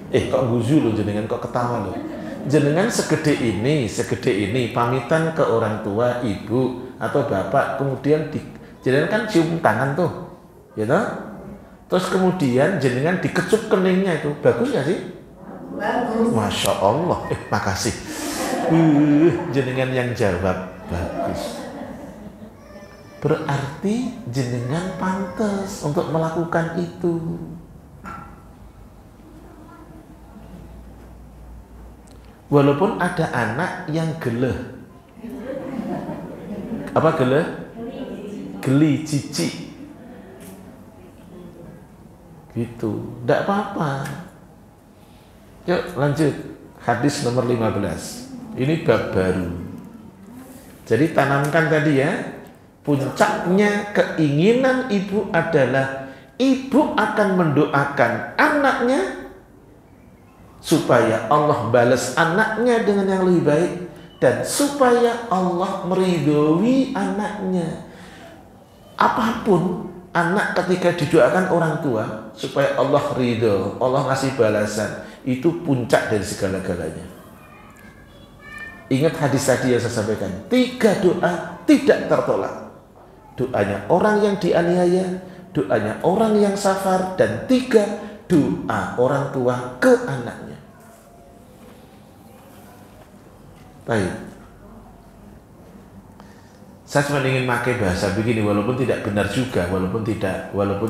Kok guzu loh jenengan, kok ketawa loh. Jenengan segede ini pamitan ke orang tua, ibu atau bapak, kemudian jenengan kan cium tangan tuh, ya toh? Terus kemudian jenengan dikecup keningnya itu, bagus nggak sih? Bagus. Masya Allah, makasih. Jenengan yang jawab, bagus. Berarti jenengan pantas untuk melakukan itu. Walaupun ada anak yang geleh. Apa geleh? Geli, jijik. Gitu, tidak apa-apa. Yuk lanjut. Hadis nomor 15. Ini bab baru. Jadi tanamkan tadi ya. Puncaknya keinginan ibu adalah ibu akan mendoakan anaknya supaya Allah balas anaknya dengan yang lebih baik dan supaya Allah meridhoi anaknya. Apapun anak ketika didoakan orang tua supaya Allah ridho, Allah ngasih balasan, itu puncak dari segala-galanya. Ingat hadis tadi yang saya sampaikan, 3 doa tidak tertolak. doanya orang yang dianiaya, doanya orang yang safar, dan 3, doa orang tua ke anaknya. Baik. Saya cuma ingin pakai bahasa begini, walaupun tidak benar juga, walaupun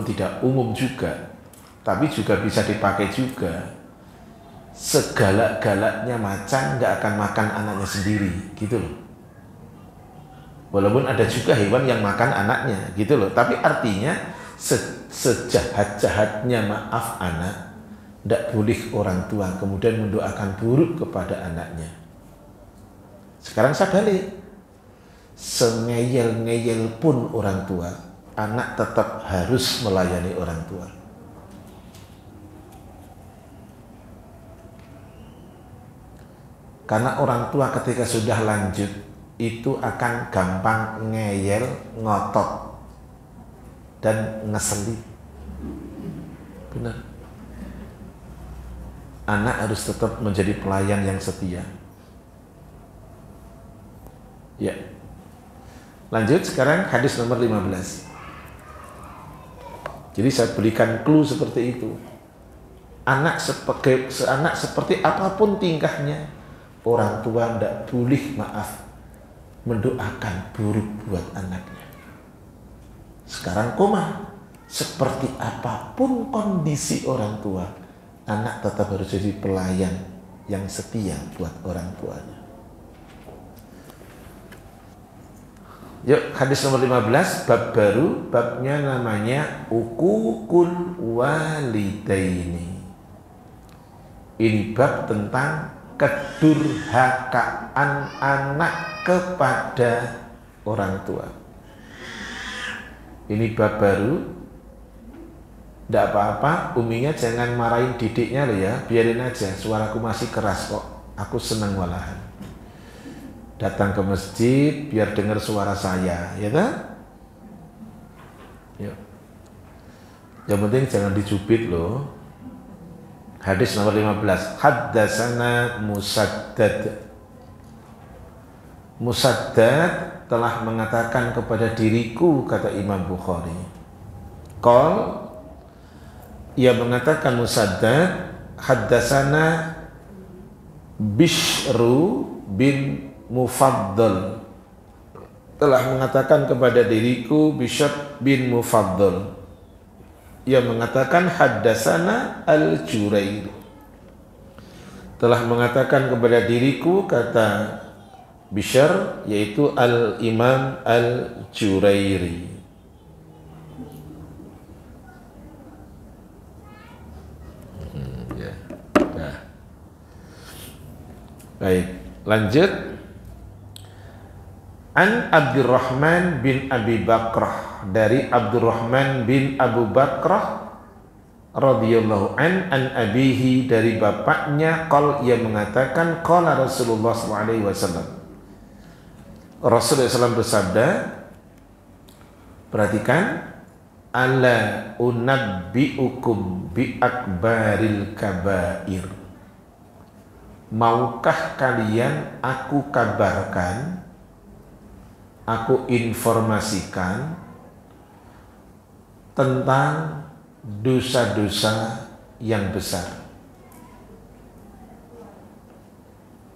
tidak umum juga, tapi juga bisa dipakai juga. Segalak-galaknya macan nggak akan makan anaknya sendiri, gitu loh. Walaupun ada juga hewan yang makan anaknya, gitu loh. Tapi artinya sejahat-jahatnya maaf anak, tidak boleh orang tua kemudian mendoakan buruk kepada anaknya. Sekarang saya balik, sengeyel-ngeyel pun orang tua, anak tetap harus melayani orang tua. Karena orang tua ketika sudah lanjut itu akan gampang ngeyel, ngotot, dan ngeselin. Benar. Anak harus tetap menjadi pelayan yang setia. Ya. Lanjut sekarang hadis nomor 15. Jadi saya berikan clue seperti itu. Anak seperti apapun tingkahnya, orang tua tidak boleh mendoakan buruk buat anaknya. Sekarang seperti apapun kondisi orang tua, anak tetap harus jadi pelayan yang setia buat orang tuanya. Yuk, hadis nomor 15, bab baru, babnya namanya uququl walidaini. Ini bab tentang kedurhakaan anak kepada orang tua. Ini bab baru, tidak apa-apa, uminya jangan marahin didiknya loh ya, biarin aja, suaraku masih keras kok, aku senang walahan. Datang ke masjid biar dengar suara saya, ya kan? Yuk. Yang penting jangan dicubit loh. Hadis nomor 15. Haddatsana Musaddad. Musaddad telah mengatakan kepada diriku, kata Imam Bukhari. Qal, ia mengatakan Musaddad, haddatsana Bishru bin Mufaddal, telah mengatakan kepada diriku Bishr bin Mufaddal. Ia mengatakan haddatsana Al-Jurairi, telah mengatakan kepada diriku, kata Bishr, yaitu Al-Imam Al-Jurairi. Baik, lanjut. An Abdurrahman bin Abi Bakrah, dari Abdurrahman bin Abu Bakrah radhiyallahu an abihi, dari bapaknya, qal, ia mengatakan, qala Rasulullah sallallahu alaihi wasallam, Rasulullah SAW bersabda, perhatikan, ala unabbiukum bi akbaril kabair, maukah kalian aku kabarkan, aku informasikan tentang dosa-dosa yang besar.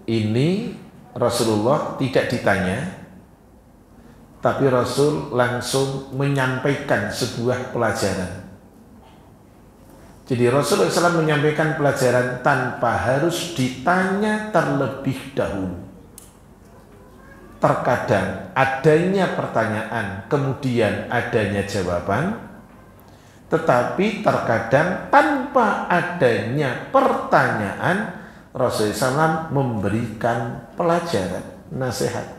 Ini Rasulullah tidak ditanya, tapi Rasul langsung menyampaikan sebuah pelajaran. Jadi Rasulullah SAW menyampaikan pelajaran tanpa harus ditanya terlebih dahulu. Terkadang adanya pertanyaan, kemudian adanya jawaban, tetapi terkadang tanpa adanya pertanyaan, Rasulullah SAW memberikan pelajaran, nasihat.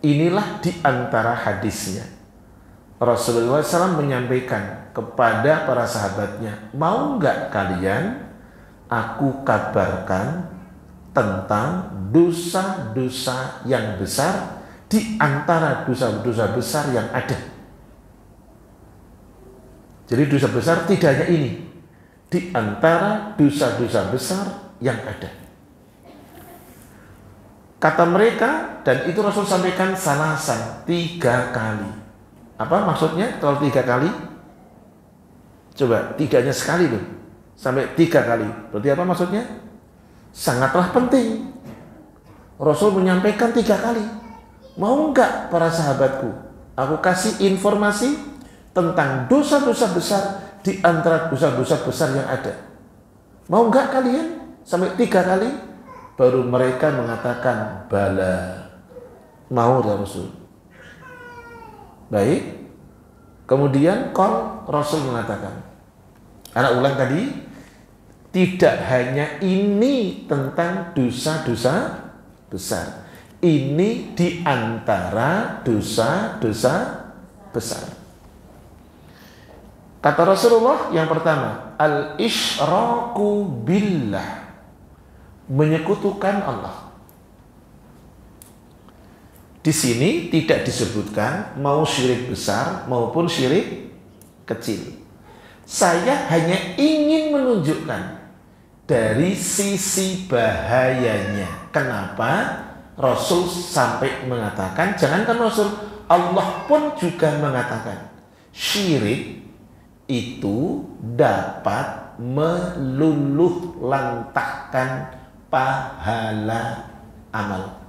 Inilah di antara hadisnya. Rasulullah SAW menyampaikan kepada para sahabatnya, mau nggak kalian aku kabarkan tentang dosa-dosa yang besar di antara dosa-dosa besar yang ada. Jadi dosa besar tidak hanya ini, di antara dosa-dosa besar yang ada. Kata mereka, dan itu Rasul sampaikan salasan, 3 kali. Apa maksudnya kalau 3 kali? Coba, 3-nya sekali loh, sampai 3 kali. Berarti apa maksudnya? Sangatlah penting. Rasul menyampaikan 3 kali. Mau enggak para sahabatku, aku kasih informasi tentang dosa-dosa besar di antara dosa-dosa besar yang ada. Mau enggak kalian? Sampai 3 kali. Baru mereka mengatakan bala. Mau ya Rasul. Baik. Kemudian Rasul mengatakan, anak ulang tadi, tidak hanya ini tentang dosa-dosa besar. Ini di antara dosa-dosa besar. Kata Rasulullah yang pertama, al-isyraku billah, menyekutukan Allah. Di sini tidak disebutkan mau syirik besar maupun syirik kecil. Saya hanya ingin menunjukkan dari sisi bahayanya. Kenapa Rasul sampai mengatakan, jangankan Rasul, Allah pun juga mengatakan syirik itu dapat meluluh lantahkan pahala amal.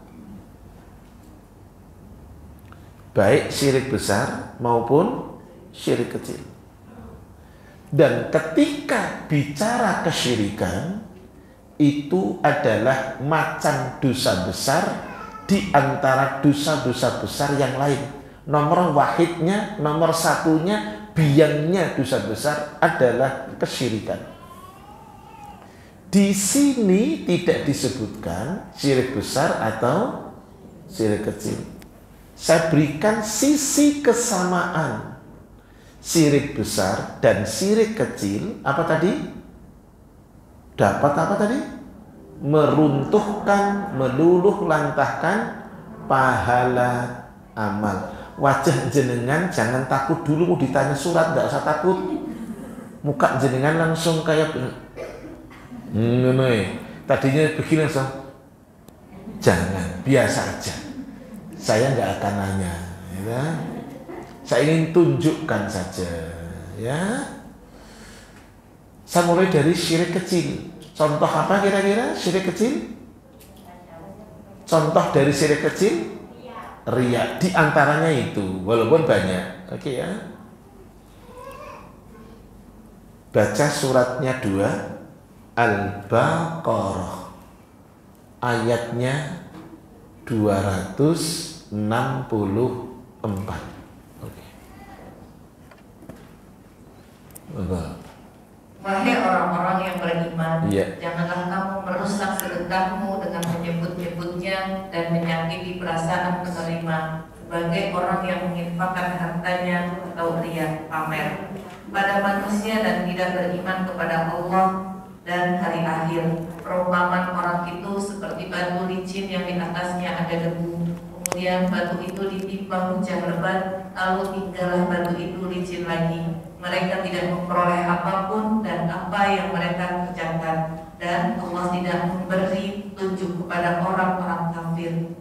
Baik syirik besar maupun syirik kecil. Dan ketika bicara kesyirikan, itu adalah macam dosa besar di antara dosa-dosa besar yang lain. Nomor wahidnya, nomor satunya, biangnya dosa besar adalah kesyirikan. Di sini tidak disebutkan syirik besar atau syirik kecil. Saya berikan sisi kesamaan syirik besar dan syirik kecil. Apa tadi? Dapat apa tadi? Meruntuhkan, meluluh lantahkan pahala amal. Wajah jenengan jangan takut dulu, mau ditanya surat tidak usah takut. Muka jenengan langsung kayak tadinya begini langsung. Jangan, biasa aja. Saya nggak akan nanya, ya. Saya ingin tunjukkan saja, ya. Saya mulai dari syirik kecil. Contoh apa kira-kira syirik kecil? Contoh dari syirik kecil? Riya. Di antaranya itu, walaupun banyak. Oke ya. Baca suratnya 2 Al-Baqarah. Ayatnya 264. Oke. Wahai orang-orang yang beriman, janganlah kamu merusak sedekahmu dengan menyebut-nyebutnya dan menyakiti perasaan penerima sebagai orang yang menginfakkan hartanya atau riya, pamer pada manusia dan tidak beriman kepada Allah dan hari akhir. Perumpamaan orang itu seperti batu licin yang di atasnya ada debu. Kemudian batu itu ditimpa hujan lebat, lalu tinggallah batu itu licin lagi. Mereka tidak memperoleh apapun dan apa yang mereka kerjakan, dan Allah tidak memberi tunjuk kepada orang-orang kafir.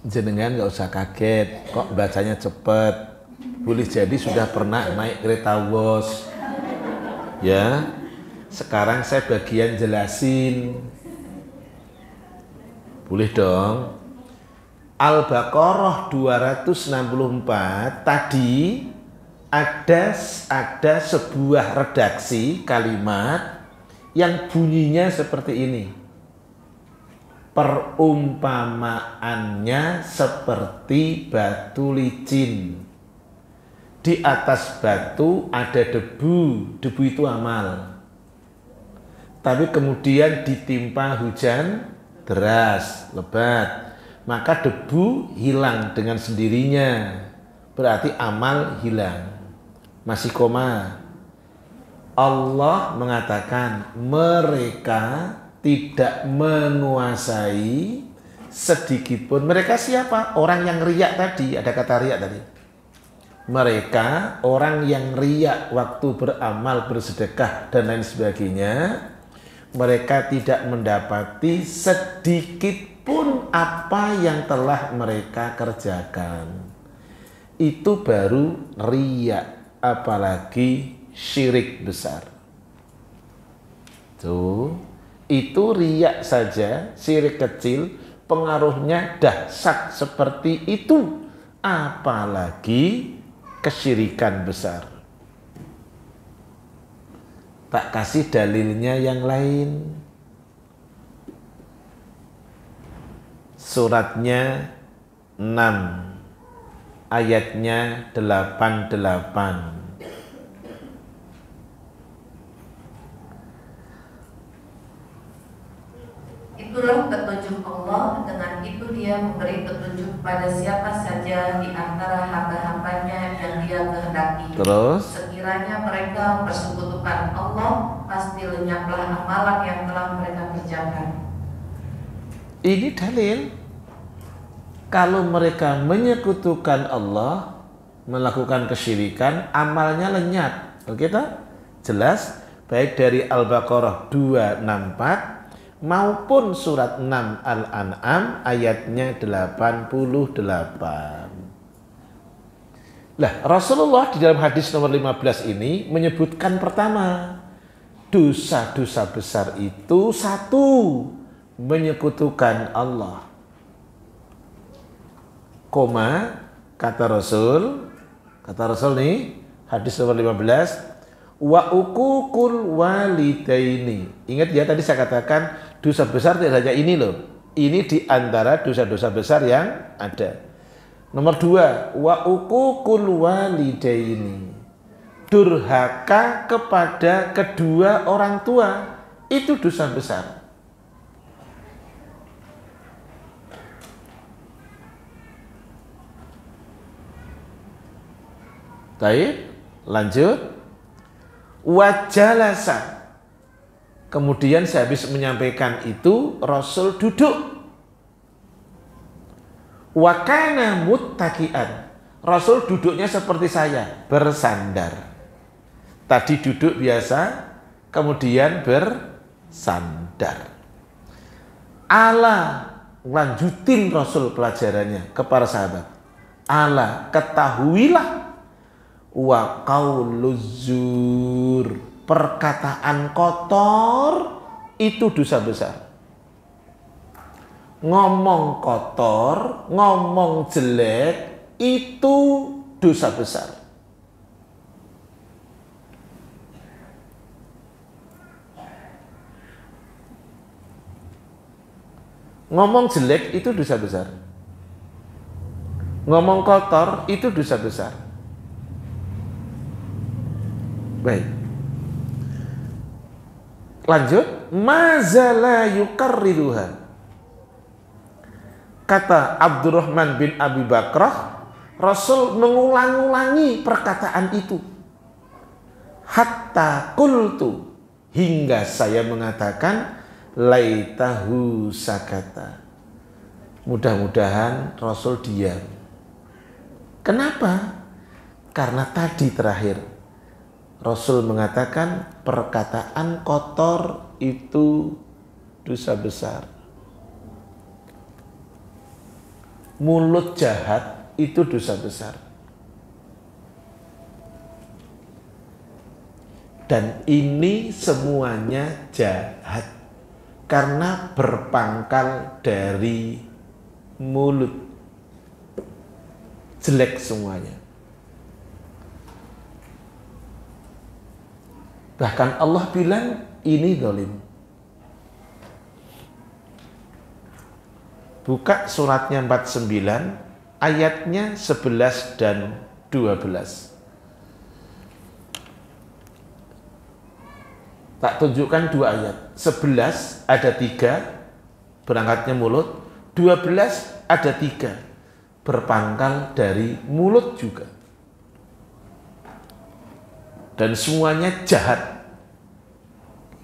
Jenengan nggak usah kaget, kok bacanya cepet. Boleh jadi sudah pernah naik kereta Wos. Ya, sekarang saya bagian jelasin. Boleh dong. Al-Baqarah 264 tadi ada sebuah redaksi kalimat yang bunyinya seperti ini. Perumpamaannya seperti batu licin. Di atas batu ada debu, debu itu amal. Tapi kemudian ditimpa hujan deras, lebat, maka debu hilang dengan sendirinya. Berarti amal hilang. Masih koma. Allah mengatakan mereka tidak menguasai sedikit pun. Mereka siapa? Orang yang riak tadi. Ada kata riak tadi. Mereka orang yang riak waktu beramal, bersedekah dan lain sebagainya. mereka tidak mendapati sedikit pun apa yang telah mereka kerjakan. Itu baru riya, apalagi syirik besar. Tuh, itu riya saja, syirik kecil, pengaruhnya dahsyat seperti itu, apalagi kesyirikan besar. Tak kasih dalilnya yang lain. Suratnya 6, ayatnya 88. Itulah petunjuk Allah, dengan itu Dia memberi petunjuk pada siapa saja di antara hamba-hambanya yang Dia kehendaki. Terus, sekiranya mereka mempersekutukan Allah, pasti lenyaplah amalan yang telah mereka kerjakan. ini dalil. Kalau mereka menyekutukan Allah, melakukan kesyirikan, amalnya lenyap. Kita jelas, baik dari Al-Baqarah 264 maupun surat 6 Al-An'am ayatnya 88. Lah, Rasulullah di dalam hadis nomor 15 ini menyebutkan pertama, dosa-dosa besar itu satu, menyekutukan Allah. Koma, kata Rasul nih, hadis nomor 15, wa uququl walidaini. Ingat ya, tadi saya katakan dosa besar tidak hanya ini loh. Ini di antara dosa-dosa besar yang ada. Nomor 2, wa uququl walidaini. Durhaka kepada kedua orang tua, itu dosa besar. Baik, lanjut. Wajalasa. Kemudian saya habis menyampaikan itu, Rasul duduk. Wakana muttaqian. Rasul duduknya seperti saya, bersandar. Tadi duduk biasa, kemudian bersandar. Ala, lanjutin Rasul pelajarannya ke para sahabat. Ala, ketahuilah, wa qauluzur, perkataan kotor itu dosa besar. Ngomong kotor, ngomong jelek itu dosa besar. Ngomong jelek itu dosa besar. Ngomong kotor itu dosa besar. Baik. Lanjut, mazala yukarriruha. Kata Abdurrahman bin Abi Bakrah, Rasul mengulang-ulangi perkataan itu. Hatta qultu, hingga saya mengatakan, laitahu sakata. Mudah-mudahan Rasul diam. Kenapa? Karena tadi terakhir Rasul mengatakan perkataan kotor itu dosa besar. Mulut jahat itu dosa besar. Dan ini semuanya jahat karena berpangkal dari mulut. Jelek semuanya. Bahkan Allah bilang ini zalim. Buka suratnya 49, ayatnya 11 dan 12. Tak tunjukkan dua ayat. 11 ada 3, berangkatnya mulut. 12 ada 3, berpangkal dari mulut juga. Dan semuanya jahat.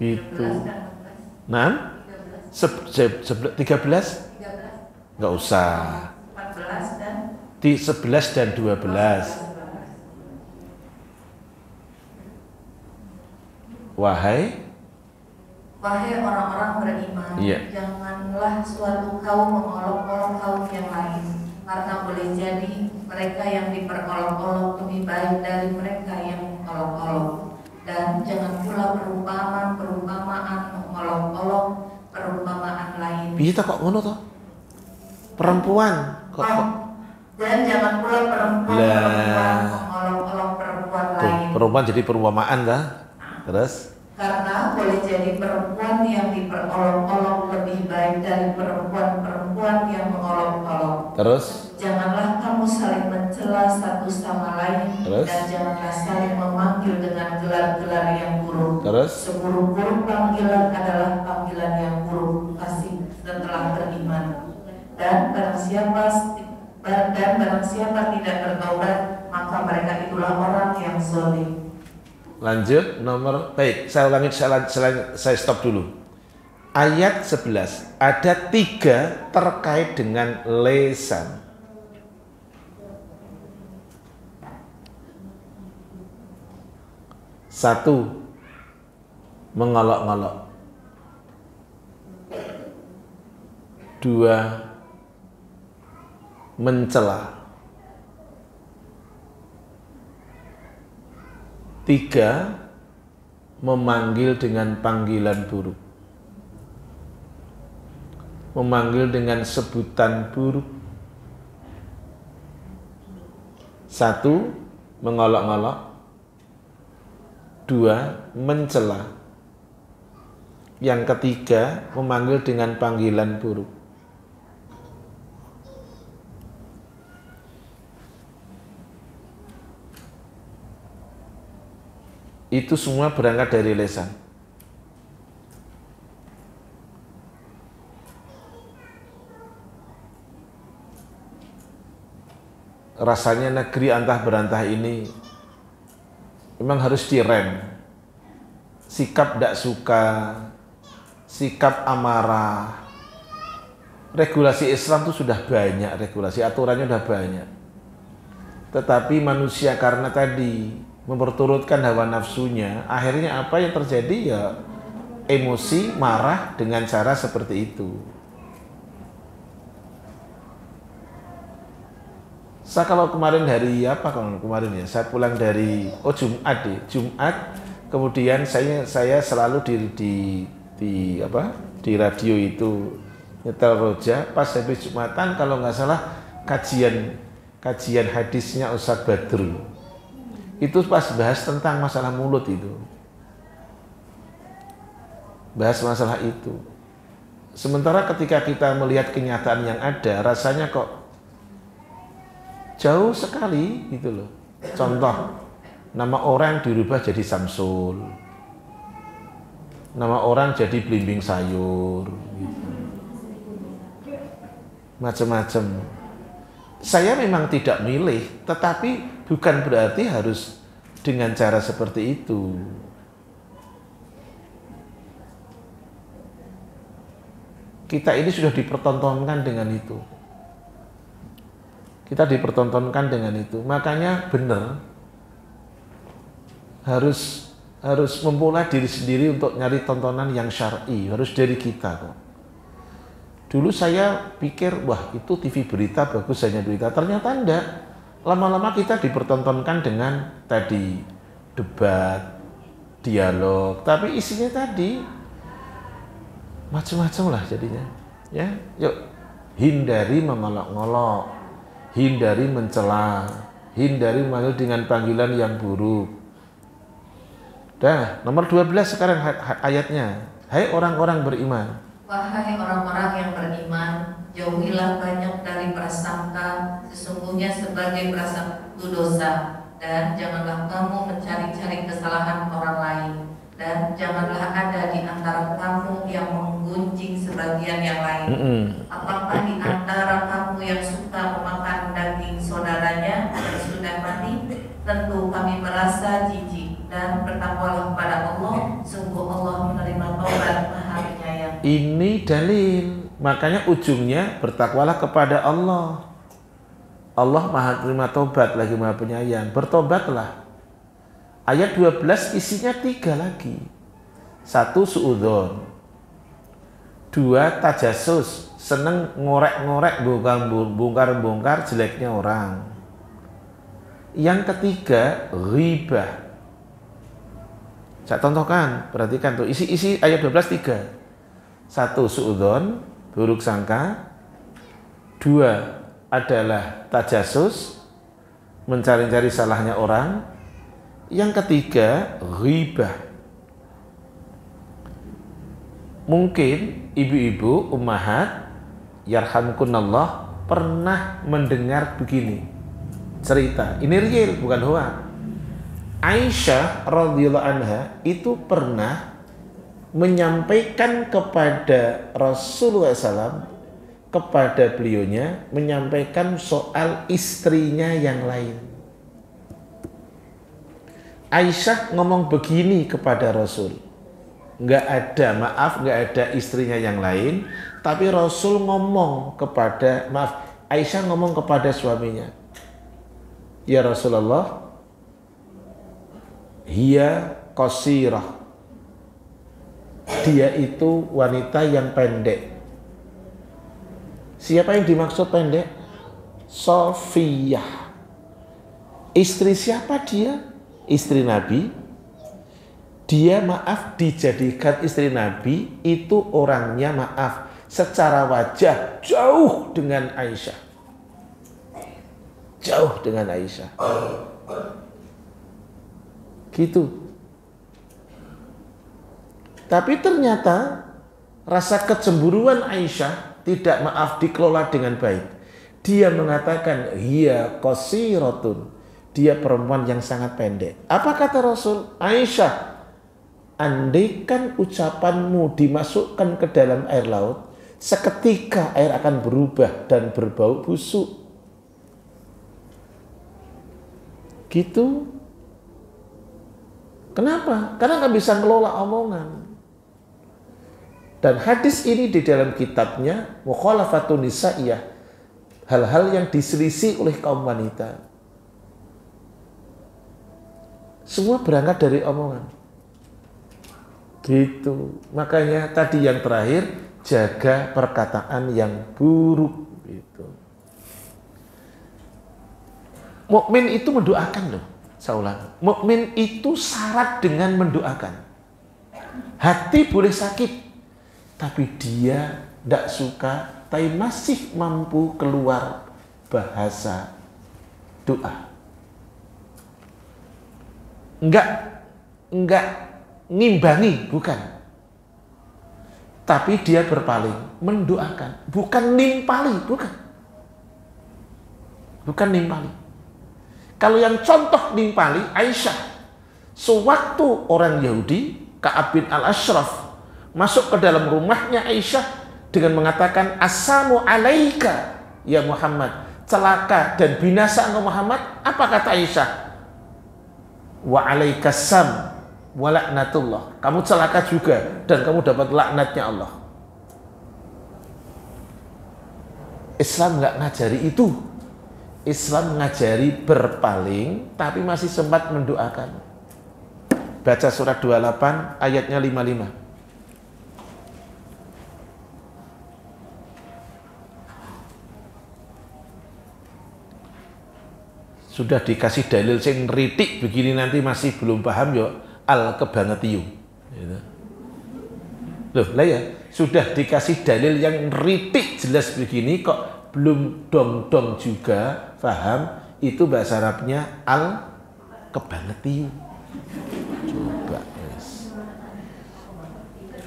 Gitu. Nah, 13? Nggak usah. 14 dan 11 dan 12. Wahai Wahai orang-orang beriman, janganlah suatu kaum mengolok-olok kaum yang lain, karena boleh jadi mereka yang diperolok-olok lebih baik dari mereka yang mengolok-olok. Dan jangan pula perumpamaan mengolok-olok perumpamaan lain. Bisa kok ngono toh? Perempuan kok. Dan jangan pula perempuan mengolok-olok perempuan lain. Perempuan jadi perumpamaan kah? Terus? Karena boleh jadi perempuan yang diperolok-olok lebih baik dari perempuan-perempuan yang mengolok-olok. Terus? Janganlah kamu saling mencela satu sama lain. Terus? Dan janganlah saling memanggil dengan gelar-gelar yang buruk. Terus? Seburuk-buruk panggilan adalah panggilan yang buruk pasti setelah beriman. Dan barang siapa tidak bertaubat, maka mereka itulah orang yang zalim. Lanjut nomor, baik, saya ulangi, saya stop dulu. Ayat 11, ada 3 terkait dengan lesan. Satu, mengolok-olok. 2, mencela. 3, memanggil dengan panggilan buruk. Memanggil dengan sebutan buruk. 1, mengolok-olok. 2, mencela. Yang ketiga, memanggil dengan panggilan buruk. Itu semua berangkat dari lisan. Rasanya negeri antah berantah ini memang harus direm. Sikap tidak suka, sikap amarah. Regulasi Islam itu sudah banyak, regulasi aturannya sudah banyak. Tetapi manusia karena tadi memperturutkan hawa nafsunya, akhirnya apa yang terjadi? Ya emosi, marah dengan cara seperti itu. Saya kalau kemarin hari apa kemarin ya, saya pulang dari Jumat, kemudian saya selalu di radio itu nyetel roja, pas habis Jumatan kalau nggak salah kajian hadisnya Ustadz Badrul. Itu pas bahas tentang masalah mulut itu. Bahas masalah itu. Sementara ketika kita melihat kenyataan yang ada, rasanya kok jauh sekali gitu loh. Contoh, nama orang dirubah jadi Samsul. Nama orang jadi belimbing sayur gitu. Macam-macam. Saya memang tidak milih, tetapi bukan berarti harus dengan cara seperti itu. Kita ini sudah dipertontonkan dengan itu. Kita dipertontonkan dengan itu. Makanya benar harus memulai diri sendiri untuk nyari tontonan yang syar'i, harus dari kita kok. Dulu saya pikir, wah itu TV berita bagus, hanya berita. Ternyata enggak. Lama-lama kita dipertontonkan dengan tadi debat, dialog, tapi isinya tadi macam-macam lah jadinya. Ya, yuk hindari mengolok-ngolok, hindari mencela, hindari memanggil dengan panggilan yang buruk. Dah, nomor 12 sekarang ayatnya. Hai orang-orang beriman. Wahai orang-orang yang beriman, jauhilah banyak dari prasangka, sesungguhnya sebagai prasangka itu dosa, dan janganlah kamu mencari-cari kesalahan orang lain, dan janganlah ada di antara kamu yang menggunjing sebagian yang lain. Apakah di antara kamu yang suka memakan daging saudaranya yang sudah mati? Tentu kami merasa jijik, dan bertakwalah kepada Allah, sungguh Allah menerima taubat Maha Penyayang. Ini dalil, makanya ujungnya bertakwalah kepada Allah. Allah Maha terima taubat lagi Maha Penyayang. Bertobatlah. Ayat 12 isinya 3 lagi. 1 suudzon. 2 tajasus, seneng ngorek-ngorek, bongkar-bongkar jeleknya orang. Yang ketiga ghibah. Saya contohkan, perhatikan tuh isi ayat 12 3. 1 suudzon, buruk sangka. 2 adalah tajasus, mencari-cari salahnya orang. Yang ketiga ghibah. Mungkin ibu-ibu, ummahat, yarhamkunallah, pernah mendengar begini cerita. Ini real, bukan hoax. Aisyah radhiyallahu anha itu pernah menyampaikan kepada Rasulullah SAW, kepada beliaunya, menyampaikan soal istrinya yang lain. Aisyah ngomong begini kepada Rasul. Nggak ada istrinya yang lain, tapi Rasul ngomong kepada, Aisyah ngomong kepada suaminya, ya Rasulullah, hiya qasirah, dia itu wanita yang pendek. Siapa yang dimaksud pendek? Sofiyah. Istri siapa dia? Istri Nabi. Dia dijadikan istri Nabi itu orangnya secara wajah jauh dengan Aisyah. Jauh dengan Aisyah. Gitu. Tapi ternyata rasa kecemburuan Aisyah tidak dikelola dengan baik. Dia mengatakan hiya qasiratun. Dia perempuan yang sangat pendek. Apa kata Rasul? Aisyah, andaikan ucapanmu dimasukkan ke dalam air laut, seketika air akan berubah dan berbau busuk. Gitu. Kenapa? Karena nggak bisa ngelola omongan. Dan hadis ini di dalam kitabnya Mukhalafatun Nisa'iyah, hal-hal yang diselisih oleh kaum wanita. Semua berangkat dari omongan. Gitu. Makanya tadi yang terakhir, jaga perkataan yang buruk. Gitu. Mukmin itu mendoakan loh. Saya ulang. Mukmin itu syarat dengan mendoakan. Hati boleh sakit, tapi dia tidak suka, tapi masih mampu keluar bahasa doa. Enggak ngimbangi, bukan. Tapi dia berpaling, mendoakan, bukan nimpali, bukan. Bukan nimpali. Kalau yang contoh nimpali, Aisyah. Sewaktu orang Yahudi, Ka'ab bin al-Ashraf, masuk ke dalam rumahnya Aisyah dengan mengatakan, Assalamu alaika ya Muhammad, celaka dan binasa engkau Muhammad. Apa kata Aisyah? Wa alaikassam wa laknatullah. Kamu celaka juga dan kamu dapat laknatnya Allah. Islam nggak ngajari itu. Islam ngajari berpaling tapi masih sempat mendoakan. Baca surat 28 ayatnya 55. Sudah dikasih dalil sing ritik begini nanti masih belum paham yo al kebangetiu. Gitu. Loh, lah ya, sudah dikasih dalil yang ritik jelas begini kok belum dong-dong juga paham, itu bahasa Arabnya al kebangetiu. Coba guys.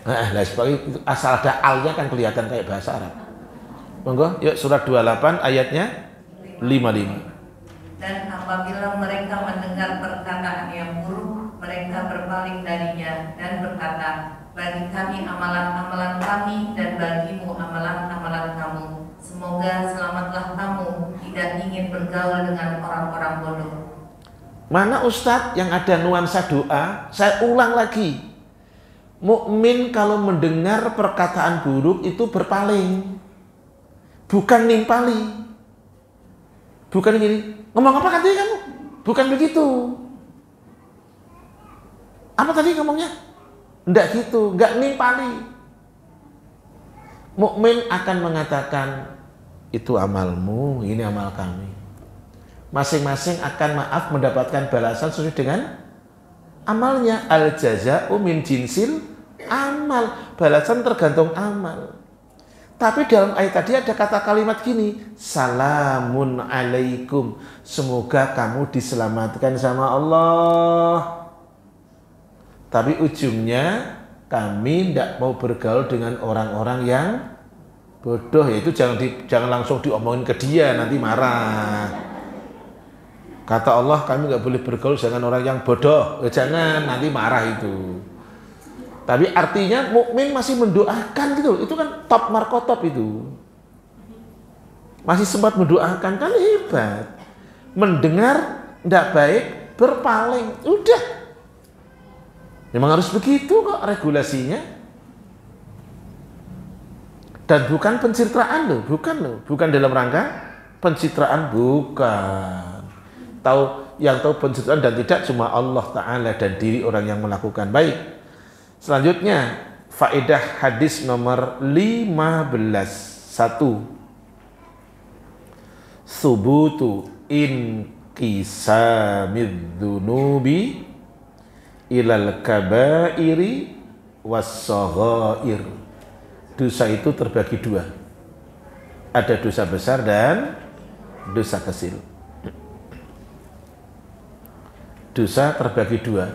Nah, sebagai itu asal ada alnya kan kelihatan kayak bahasa Arab. Monggo, yuk surat 28 ayatnya 55. Dan apabila mereka mendengar perkataan yang buruk, mereka berpaling darinya dan berkata, bagi kami amalan-amalan kami dan bagimu amalan-amalan kamu. Semoga selamatlah kamu, tidak ingin bergaul dengan orang-orang bodoh. Mana Ustadz yang ada nuansa doa? Saya ulang lagi. Mukmin kalau mendengar perkataan buruk itu berpaling, bukan nimpali. Bukan gini, ngomong apa katanya kamu? Bukan begitu. Apa tadi ngomongnya? Ndak gitu, nggak nimpali. Mukmin akan mengatakan, itu amalmu, ini amal kami. Masing-masing akan mendapatkan balasan sesuai dengan amalnya. Al jaza'u min jinsil amal, balasan tergantung amal. Tapi dalam ayat tadi ada kata kalimat gini, salamun alaikum, semoga kamu diselamatkan sama Allah. Tapi ujungnya kami tidak mau bergaul dengan orang-orang yang bodoh, yaitu jangan langsung diomongin ke dia, nanti marah. Kata Allah, kami nggak boleh bergaul dengan orang yang bodoh, jangan, nanti marah itu. Tapi artinya mukmin masih mendoakan gitu, itu kan top markotop itu. Masih sempat mendoakan, kan hebat. Mendengar tidak baik, berpaling, udah. Memang harus begitu kok regulasinya. Dan bukan pencitraan loh, bukan dalam rangka pencitraan, bukan. Yang tahu pencitraan dan tidak cuma Allah Ta'ala dan diri orang yang melakukan. Baik. Selanjutnya, faedah hadis nomor 15. 1. Subutu inqisamid dunubi ilal kabairi was-saghair. Dosa itu terbagi dua. Ada dosa besar dan dosa kecil. Dosa terbagi dua.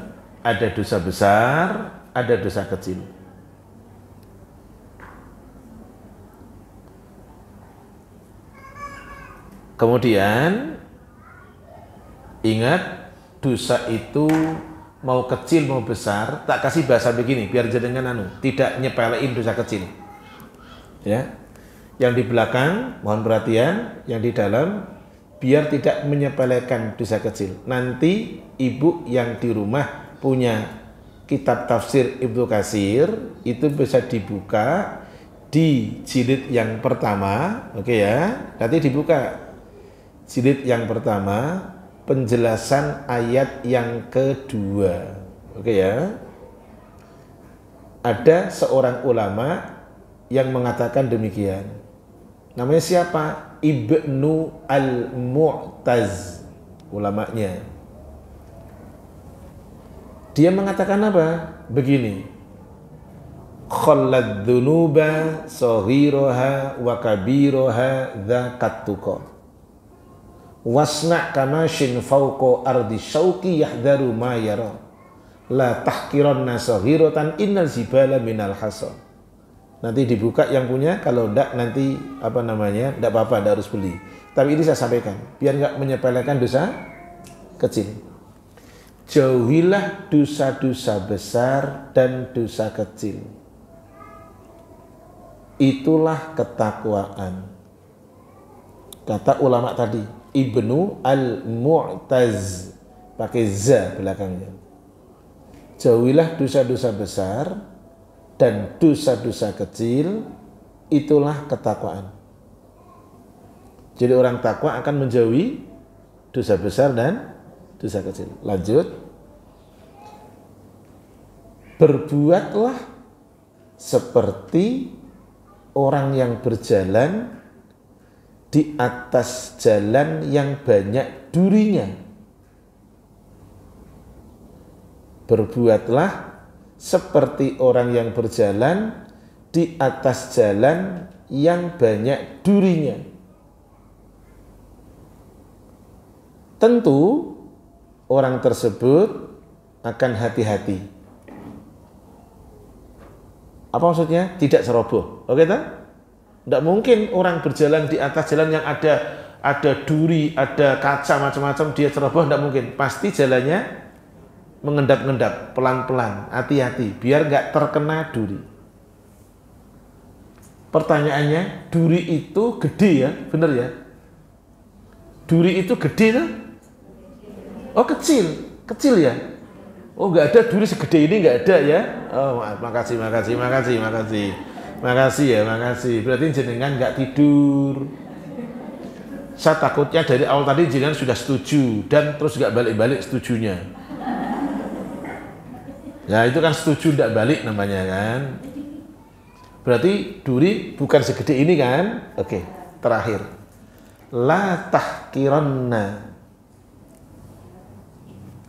Ada dosa besar, ada dosa kecil. Kemudian ingat, dosa itu mau kecil mau besar, tak kasih bahasa begini biar jenengan tidak nyepelein dosa kecil. Ya. Yang di belakang mohon perhatian, yang di dalam biar tidak menyepelekan dosa kecil. Nanti ibu yang di rumah punya kitab tafsir Ibnu Katsir, itu bisa dibuka di jilid yang pertama, oke ya. Nanti dibuka jilid yang pertama, penjelasan ayat yang kedua, oke ya. Ada seorang ulama yang mengatakan demikian. Namanya siapa? Ibnu Al-Mu'taz, ulamanya. Dia mengatakan apa? Begini. Khallad dhunuba saghiraha wa kabiraha dzakat tuqa. Wasna kamashin fawqa ardi syauqi yahdharu ma yara. La tahqiranna saghiratan innal zibala minal hasa. Nanti dibuka yang punya, kalau enggak nanti enggak apa-apa, enggak harus beli. Tapi ini saya sampaikan biar enggak menyepelekan dosa kecil. Jauhilah dosa-dosa besar dan dosa kecil. Itulah ketakwaan. Kata ulama tadi, Ibnu Al-Mu'taz, pakai za belakangnya. Jauhilah dosa-dosa besar dan dosa-dosa kecil, itulah ketakwaan. Jadi orang takwa akan menjauhi dosa besar dan dosa kecil. Lanjut. Berbuatlah seperti orang yang berjalan di atas jalan yang banyak durinya. Berbuatlah seperti orang yang berjalan di atas jalan yang banyak durinya. Tentu orang tersebut akan hati-hati. Apa maksudnya? Tidak ceroboh. Oke tak? Tidak mungkin orang berjalan di atas jalan yang ada duri, ada kaca macam-macam, dia ceroboh, tidak mungkin. Pasti jalannya mengendap-endap, pelan-pelan, hati-hati, biar nggak terkena duri. Pertanyaannya, duri itu gede ya? Bener ya? Duri itu gede kan? Oh kecil ya? Oh nggak ada duri segede ini, nggak ada ya? Oh makasih. Berarti jenengan nggak tidur. Saya takutnya dari awal tadi jenengan sudah setuju dan terus nggak balik-balik setujunya. Ya itu kan setuju tidak balik namanya kan. Berarti duri bukan segede ini kan? Oke, terakhir. La tahkiranna.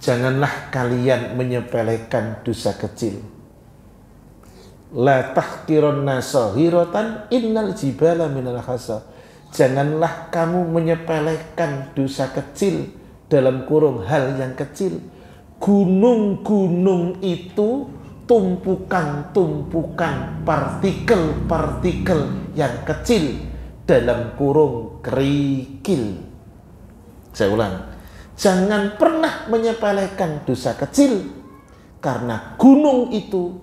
Janganlah kalian menyepelekan dosa kecil. La tahkiranna sahiratan innal jibala minal hasa. Janganlah kamu menyepelekan dosa kecil dalam kurung hal yang kecil. Gunung-gunung itu tumpukan-tumpukan partikel-partikel yang kecil dalam kurung kerikil. Saya ulang. Jangan pernah menyepelekan dosa kecil karena gunung itu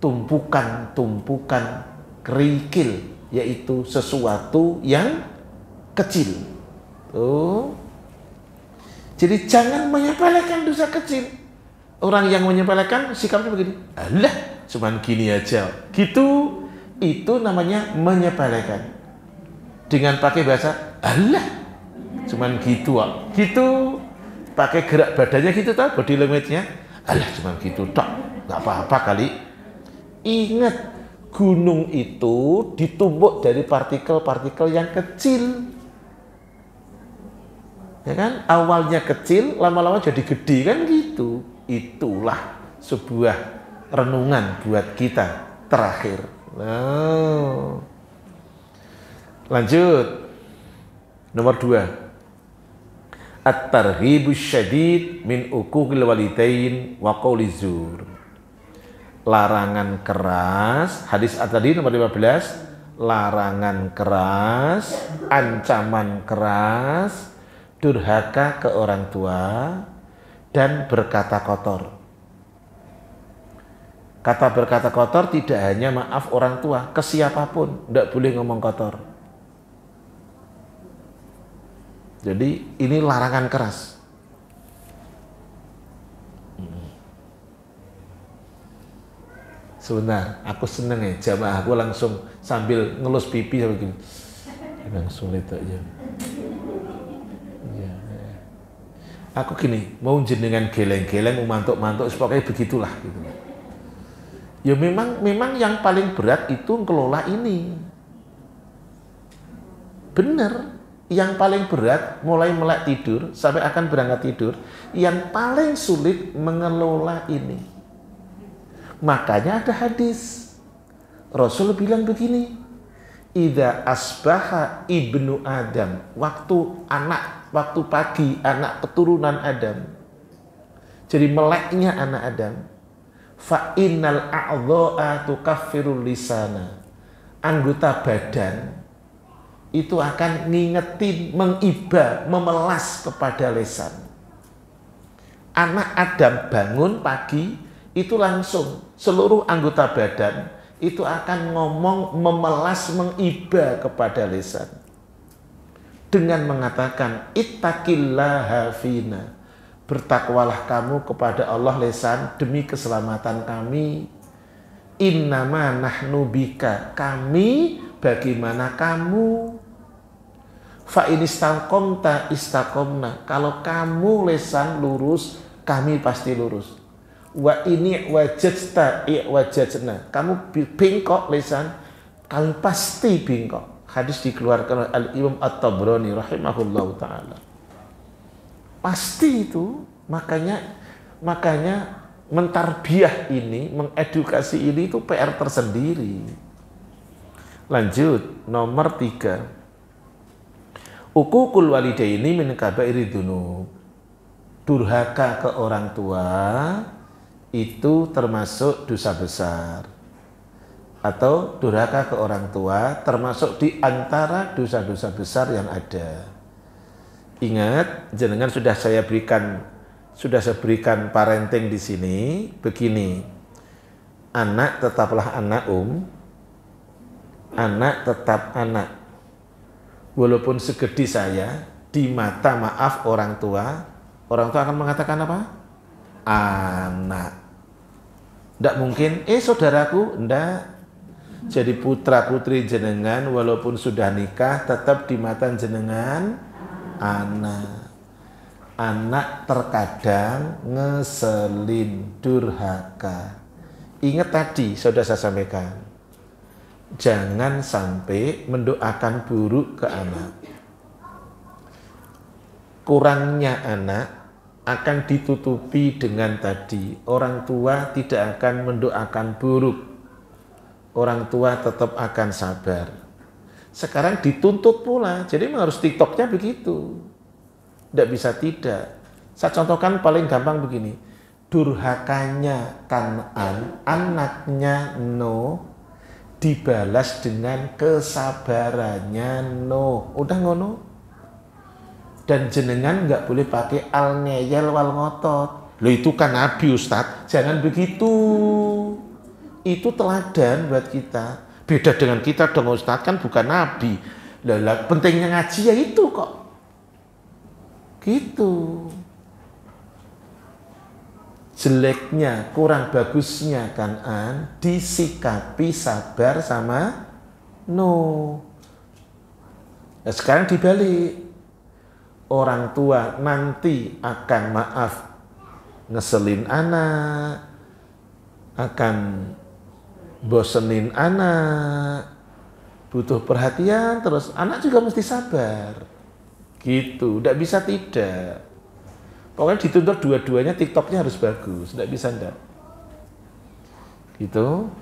tumpukan-tumpukan kerikil, yaitu sesuatu yang kecil. Jadi jangan menyepelekan dosa kecil. Orang yang menyepelekan sikapnya begini, alah cuman gini aja. Gitu, itu namanya menyepelekan. Dengan pakai bahasa, alah cuman gitu kok. Gitu, pakai gerak badannya gitu tau, body language-nya. Alah cuman gitu tok, nggak apa-apa kali. Ingat, gunung itu ditumbuk dari partikel-partikel yang kecil. Ya kan? Awalnya kecil, lama-lama jadi gede kan gitu. Itulah sebuah renungan buat kita terakhir. Nah. Lanjut. Nomor 2. At-targhibus syadid min uquqil walidain wa qawli zur. Larangan keras, hadis tadi nomor 15, larangan keras, ancaman keras, durhaka ke orang tua, dan berkata kotor. Kata berkata kotor tidak hanya maaf orang tua, ke siapapun, tidak boleh ngomong kotor. Jadi ini larangan keras. Sebentar, aku seneng ya, jamaah aku langsung sambil ngelus pipi sambil gini. Memang sulit aja. Ya. Aku gini, mau jenengan geleng-geleng, mau mantuk-mantuk, pokoknya begitulah gitu. Ya memang yang paling berat itu ngelola ini. Bener, yang paling berat mulai melek tidur sampai akan berangkat tidur, yang paling sulit mengelola ini. Makanya ada hadis. Rasul bilang begini, idza asbaha ibnu Adam, waktu pagi anak keturunan Adam. Jadi meleknya anak Adam. Fa innal a'dha'a tukaffirul lisana. Anggota badan itu akan ngingetin, mengiba, memelas kepada lisan. Anak Adam bangun pagi itu langsung seluruh anggota badan itu akan ngomong, memelas, mengiba kepada lisan dengan mengatakan ittaqillaha fina, bertakwalah kamu kepada Allah lisan demi keselamatan kami. Innama nahnu bika, kami bagaimana kamu. Fa in istaqamta istaqamna, kalau kamu lisan lurus kami pasti lurus. Wa ini wajajta wajajna, kamu bengkok lisan kami pasti bengkok. Hadis dikeluarkan oleh Al-Imam At-Tabrani rahimahullahu ta'ala. Pasti itu, makanya mentarbiyah ini, mengedukasi ini itu PR tersendiri. Lanjut, nomor 3. Uququl walidaini min kabairi dzunub. Durhaka ke orang tua itu termasuk dosa besar. Atau durhaka ke orang tua termasuk di antara dosa-dosa besar yang ada. Ingat, jenengan sudah saya berikan parenting di sini. Begini, anak tetaplah anak anak tetap anak. Walaupun segede saya, di mata maaf orang tua akan mengatakan apa? Anak. Tidak mungkin, saudaraku, enggak. Jadi putra putri jenengan walaupun sudah nikah tetap di mata jenengan anak. anak terkadang ngeselin, durhaka. Ingat tadi sudah saya sampaikan, jangan sampai mendoakan buruk ke anak. Kurangnya anak akan ditutupi dengan tadi, orang tua tidak akan mendoakan buruk, orang tua tetap akan sabar. Sekarang dituntut pula, jadi memang harus TikToknya begitu, tidak bisa tidak. Saya contohkan paling gampang begini, durhakanya Kan'an, anaknya Nuh, dibalas dengan kesabarannya Nuh. Udah ngono. Dan jenengan nggak boleh pakai al-ngeyel wal ngotot. Loh itu kan Nabi Ustadz, jangan begitu. Itu teladan buat kita. Beda dengan kita dong Ustadz, kan bukan Nabi. Lah pentingnya ngaji ya itu kok. Gitu. Jeleknya, kurang bagusnya Kan'an disikapi sabar sama Nuh. Nah, sekarang dibalik. Orang tua nanti akan ngeselin anak, akan bosenin anak, butuh perhatian terus, anak juga mesti sabar. Gitu, tidak bisa tidak. Pokoknya dituntut dua-duanya, TikToknya harus bagus, tidak bisa tidak. Gitu.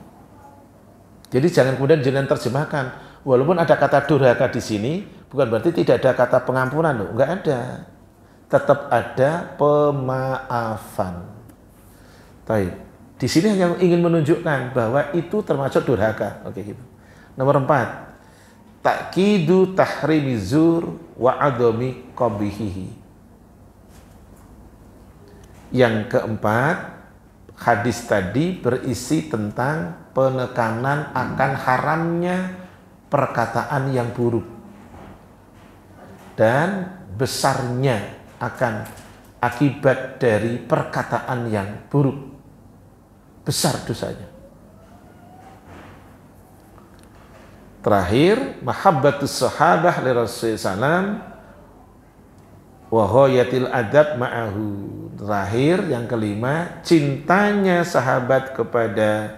Jadi jangan kemudian jangan terjemahkan. Walaupun ada kata durhaka di sini, bukan berarti tidak ada kata pengampunan loh, enggak ada. Tetap ada pemaafan. Baik. Di sini hanya ingin menunjukkan bahwa itu termasuk durhaka. Oke gitu. Nomor 4. Ta'kidu tahrimizur wa adami qabihihi. Yang keempat, hadis tadi berisi tentang penekanan akan haramnya perkataan yang buruk dan besarnya akan akibat dari perkataan yang buruk, besar dosanya. Terakhir, mahabbatus sahabah li Rasulullah sallam wa ghayatil adab ma'ahu. Terakhir, yang kelima, cintanya sahabat kepada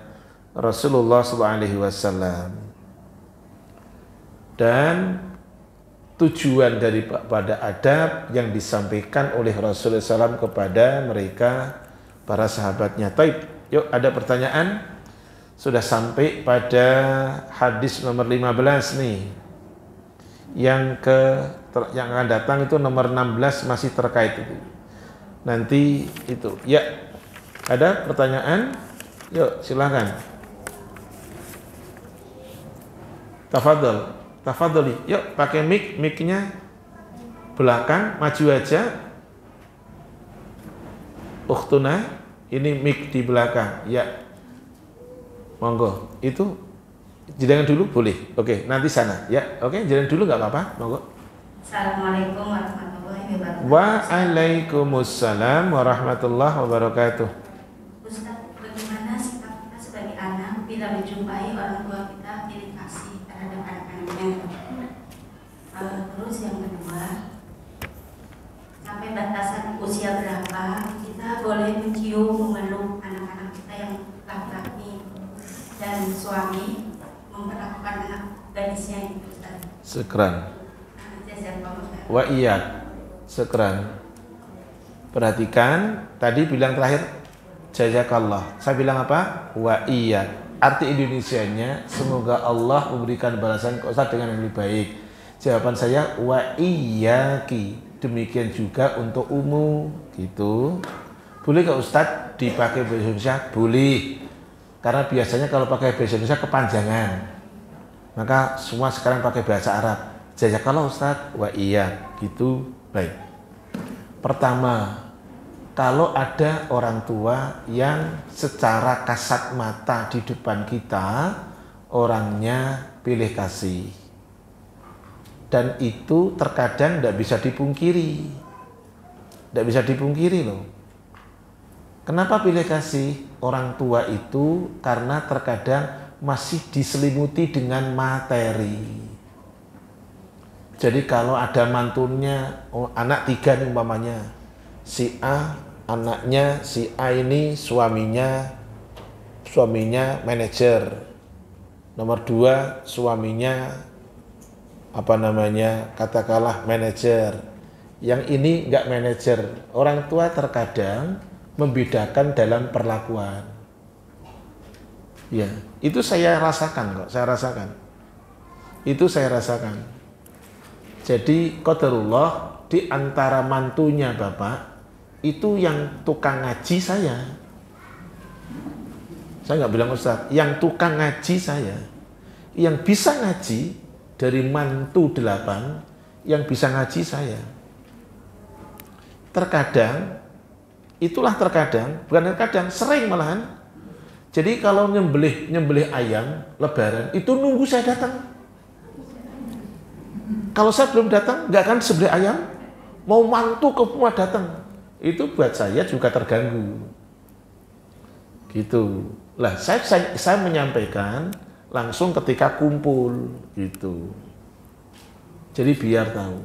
Rasulullah SAW. Dan tujuan daripada adab yang disampaikan oleh Rasulullah SAW kepada mereka, para sahabatnya. Taib, yuk ada pertanyaan? Sudah sampai pada hadis nomor 15 nih. Yang akan datang itu nomor 16 masih terkait itu. Nanti itu. Ya, ada pertanyaan? Yuk, silakan. Tafadholi. Yuk, pakai mic-nya belakang, maju aja. Ukhtuna, ini mic di belakang. Ya. Monggo. Itu jangan dulu boleh. Oke, nanti sana. Ya, oke, jangan dulu enggak apa-apa. Monggo. Assalamualaikum warahmatullahi wabarakatuh. Waalaikumsalam warahmatullahi wabarakatuh. Ustaz, bagaimana sikap kita sebagai anak bila menjumpai orang tua kita pilih kasih terhadap anak-anaknya? Terus yang kedua, sampai batasan usia berapa kita boleh mencium, memeluk anak-anak kita yang laki-laki dan suami memperlakukan anak gadisnya itu, Ustaz? Sekran. Wa iya, sekran. Perhatikan, tadi bilang terakhir jazakallah. Saya bilang apa? Wa iya. Arti Indonesianya, semoga Allah memberikan balasan ke Ustaz dengan yang lebih baik. Jawaban saya wa iyyaki. Demikian juga untuk umum, gitu. Boleh nggak Ustaz dipakai bahasa Indonesia? Boleh. Karena biasanya kalau pakai bahasa Indonesia kepanjangan. Maka semua sekarang pakai bahasa Arab. Jazakallah Ustaz, wa iya, gitu. Baik. Pertama, kalau ada orang tua yang secara kasat mata di depan kita, orangnya pilih kasih. Dan itu terkadang tidak bisa dipungkiri. Tidak bisa dipungkiri loh. Kenapa pilih kasih orang tua itu? Karena terkadang masih diselimuti dengan materi. Jadi kalau ada mantunya, anak 3 nih umpamanya, si A anaknya, si A ini suaminya manajer. Nomor 2 suaminya katakanlah manajer. Yang ini enggak manajer. Orang tua terkadang membedakan dalam perlakuan. Ya, itu saya rasakan kok, Itu saya rasakan. Jadi qadarullah di antara mantunya Bapak itu yang tukang ngaji saya. Saya nggak bilang Ustaz, yang tukang ngaji saya. Yang bisa ngaji dari mantu 8, yang bisa ngaji saya. Terkadang, sering malahan. Jadi kalau nyembelih ayam lebaran itu nunggu saya datang. Kalau saya belum datang, nggak akan sembelih ayam. Mau mantu ke rumah datang, itu buat saya juga terganggu. Gitu. Lah, saya menyampaikan langsung ketika kumpul, gitu. Jadi biar tahu.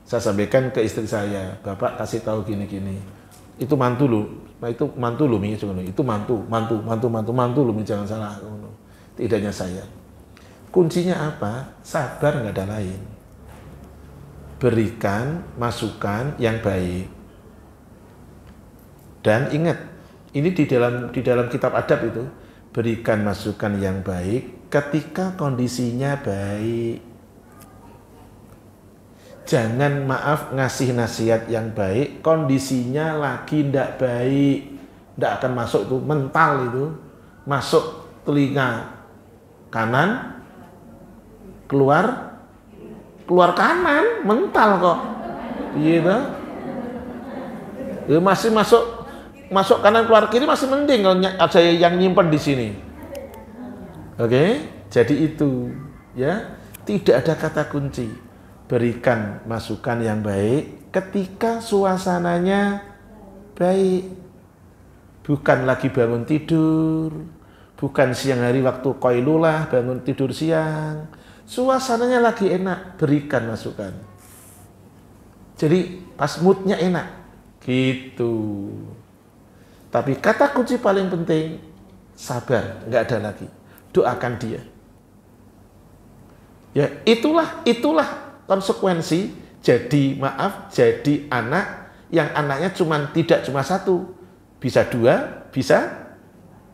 Saya sampaikan ke istri saya, Bapak kasih tahu gini-gini. Itu mantu lu, itu mantu lu, itu mantu lu, jangan salah. Tidak hanya saya. Kuncinya apa? Sabar, nggak ada lain. Berikan masukan yang baik. Dan ingat, ini di dalam kitab adab itu, berikan masukan yang baik ketika kondisinya baik. Jangan ngasih nasihat yang baik, kondisinya lagi ndak baik. Ndak akan masuk itu, mental itu. Masuk telinga kanan, keluar kanan, mental kok. Gitu. Ya, masih masuk kanan keluar kiri masih mending kalau ada yang nyimpen di sini. Oke, jadi itu ya, tidak ada kata kunci. Berikan masukan yang baik ketika suasananya baik. Bukan lagi bangun tidur, bukan siang hari waktu qailulah bangun tidur siang. Suasananya lagi enak, berikan masukan. Jadi pas moodnya enak, gitu. Tapi kata kunci paling penting, sabar, nggak ada lagi. Doakan dia. Ya, itulah konsekuensi jadi anak yang anaknya tidak cuma 1, bisa 2, bisa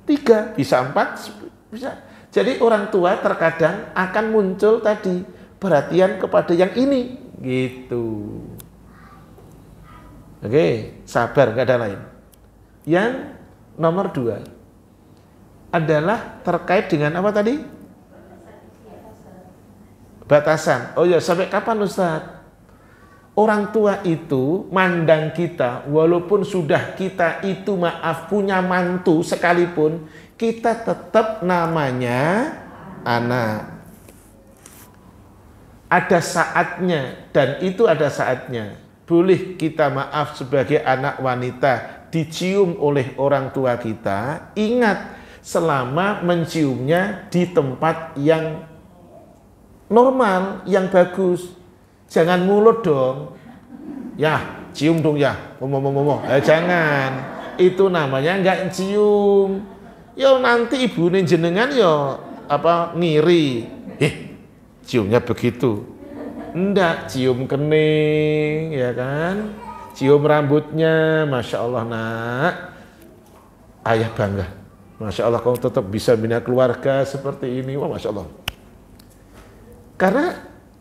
3, bisa 4, bisa. Jadi orang tua terkadang akan muncul tadi perhatian kepada yang ini, gitu. Oke, sabar, nggak ada lain. Yang nomor 2 adalah terkait dengan apa tadi? Batasan. Oh ya, sampai kapan Ustaz? Orang tua itu mandang kita, walaupun sudah kita itu punya mantu sekalipun, kita tetap namanya anak. Ada saatnya, dan itu ada saatnya. Boleh kita sebagai anak wanita dicium oleh orang tua kita. Ingat, selama menciumnya di tempat yang normal, yang bagus. Jangan mulut dong. Ya, cium dong ya. Jangan. Itu namanya enggak cium. Yo nanti ibu jenengan yo ngiri. Ciumnya begitu. Enggak, cium kening, ya kan? Cium rambutnya, Masya Allah nak. Ayah bangga. Masya Allah kamu tetap bisa bina keluarga seperti ini. Wah, Masya Allah.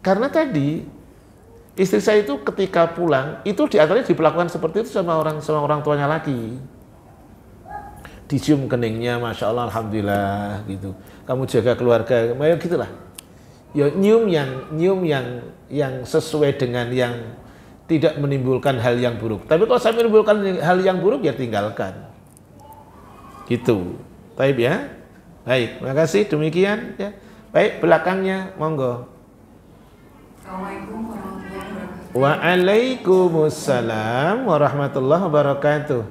Karena tadi istri saya itu ketika pulang itu diantaranya diperlakukan seperti itu sama orang tuanya lagi. Dicium keningnya, Masya Allah, Alhamdulillah gitu. Kamu jaga keluarga, ya gitulah. Ya nyium yang sesuai dengan yang tidak menimbulkan hal yang buruk. Tapi kalau saya menimbulkan hal yang buruk ya tinggalkan. Gitu. Baik ya. Baik, makasih demikian ya. Baik, belakangnya monggo. Assalamualaikum warahmatullahi wabarakatuh. Waalaikumsalam warahmatullahi wabarakatuh.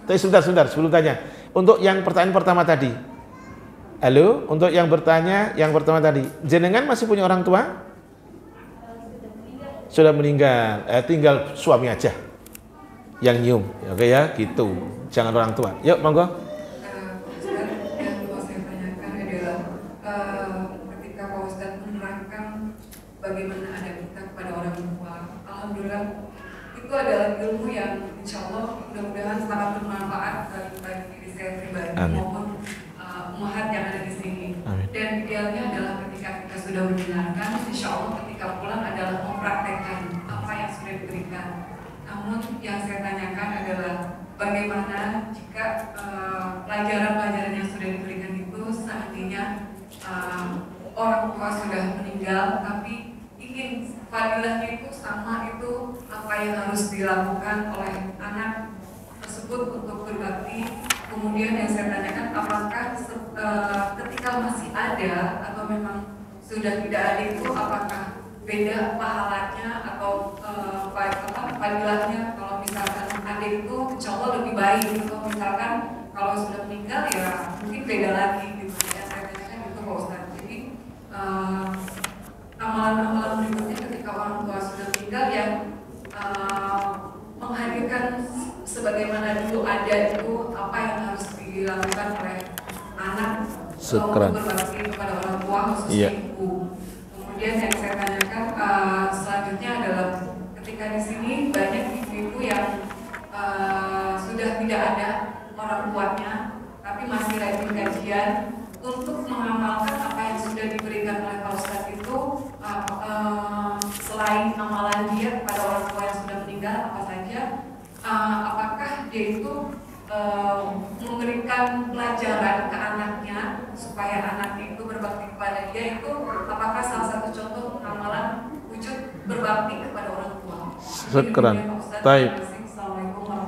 Tapi sebentar sebelum tanya. Untuk yang pertanyaan pertama tadi. Halo, untuk yang bertanya yang pertama tadi. Jenengan masih punya orang tua? Sudah meninggal. Tinggal suami aja. yang nyium. Oke ya, gitu. Jangan orang tua. Yuk, monggo. Yang mau saya tanyakan adalah ketika Pak Ustadz menerangkan bagaimana ada kita kepada orang tua, alhamdulillah itu adalah ilmu yang insya Allah mudah-mudahan sangat bermanfaat bagi diri saya pribadi maupun umat yang ada di sini. Amin. Dan idealnya adalah ketika kita sudah mendengarkan, insya Allah ketika pulang adalah mempraktekkan apa yang sudah diberikan. Namun yang saya tanyakan adalah bagaimana jika pelajaran-pelajaran yang sudah diberikan itu seandainya orang tua sudah meninggal tapi ingin fadilahnya itu sama itu apa yang harus dilakukan oleh anak tersebut untuk berbakti. Kemudian yang saya tanyakan apakah ketika masih ada atau memang sudah tidak ada itu apakah beda pahalanya atau fadilahnya kalau misalkan ada itu insya Allah lebih baik atau misalkan kalau sudah meninggal ya mungkin beda lagi gitu ya. Saya tanyakan itu Pak Ustadz. Jadi amalan-amalan berikutnya ketika orang tua sudah meninggal yang menghadirkan sebagaimana dulu ada itu apa yang harus dilakukan oleh anak untuk berbakti kepada orang tua khususnya ibu. Kemudian yang saya tanyakan selanjutnya adalah ketika di sini banyak ibu-ibu yang sudah tidak ada orang tuanya tapi masih rajin kajian untuk mengamalkan apa yang sudah diberikan oleh Pak Ustadz itu selain amalan dia kepada orang tua yang sudah meninggal apa saja, apakah dia itu memberikan pelajaran ke anaknya supaya anaknya itu berbakti kepada dia itu apakah salah satu contoh amalan wujud berbakti kepada orang tua? Sekarang, baik.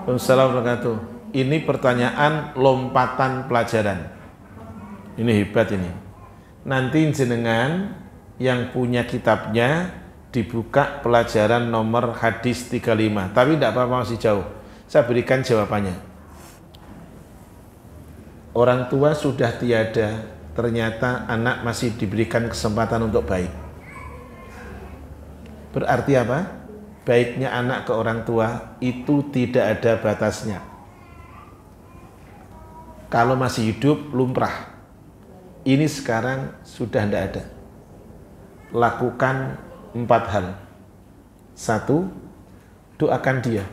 Assalamualaikum. Ini pertanyaan lompatan pelajaran. Ini hebat ini. Nanti jenengan yang punya kitabnya dibuka pelajaran nomor hadis 35. Tapi tidak apa-apa masih jauh. Saya berikan jawabannya. Orang tua sudah tiada, ternyata anak masih diberikan kesempatan untuk baik. Berarti apa? Baiknya anak ke orang tua itu tidak ada batasnya. Kalau masih hidup lumrah. Ini sekarang sudah tidak ada. Lakukan 4 hal. 1, doakan dia.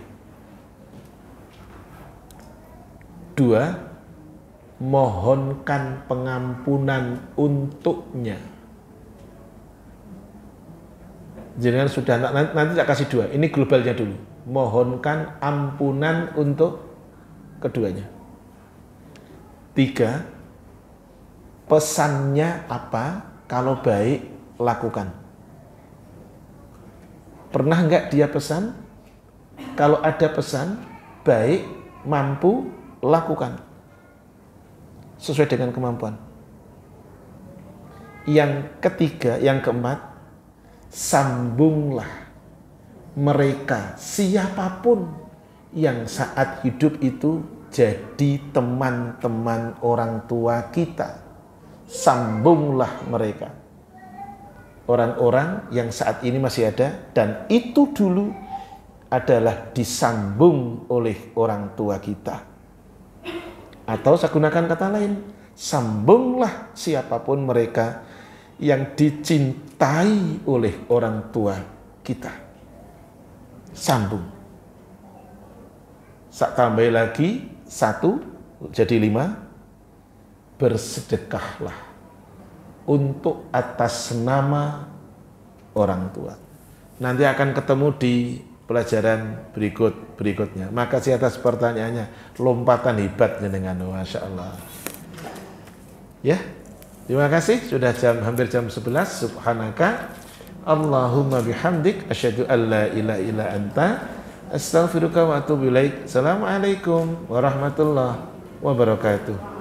2, mohonkan pengampunan untuknya. Jangan sudah nanti tak kasih 2. Ini globalnya dulu. Mohonkan ampunan untuk keduanya. 3, pesannya apa? Kalau baik, lakukan. Pernah enggak dia pesan? Kalau ada pesan, baik, mampu, lakukan. Sesuai dengan kemampuan. Yang ketiga, yang keempat, sambunglah mereka, siapapun yang saat hidup itu jadi teman-teman orang tua kita. Sambunglah mereka. Orang-orang yang saat ini masih ada dan itu dulu adalah disambung oleh orang tua kita. Atau saya gunakan kata lain, sambunglah siapapun mereka yang dicintai oleh orang tua kita. Sambung. Saya tambah lagi 1 jadi 5. Bersedekahlah untuk atas nama orang tua. Nanti akan ketemu di pelajaran berikutnya. Makasih atas pertanyaannya. Lompatan hebat dengan Masya Allah. Ya, terima kasih. Sudah hampir jam 11. Subhanaka Allahumma bihamdik asyhadu an la ilaha illa anta astaghfiruka wa atubu ilaik. Assalamualaikum warahmatullahi wabarakatuh.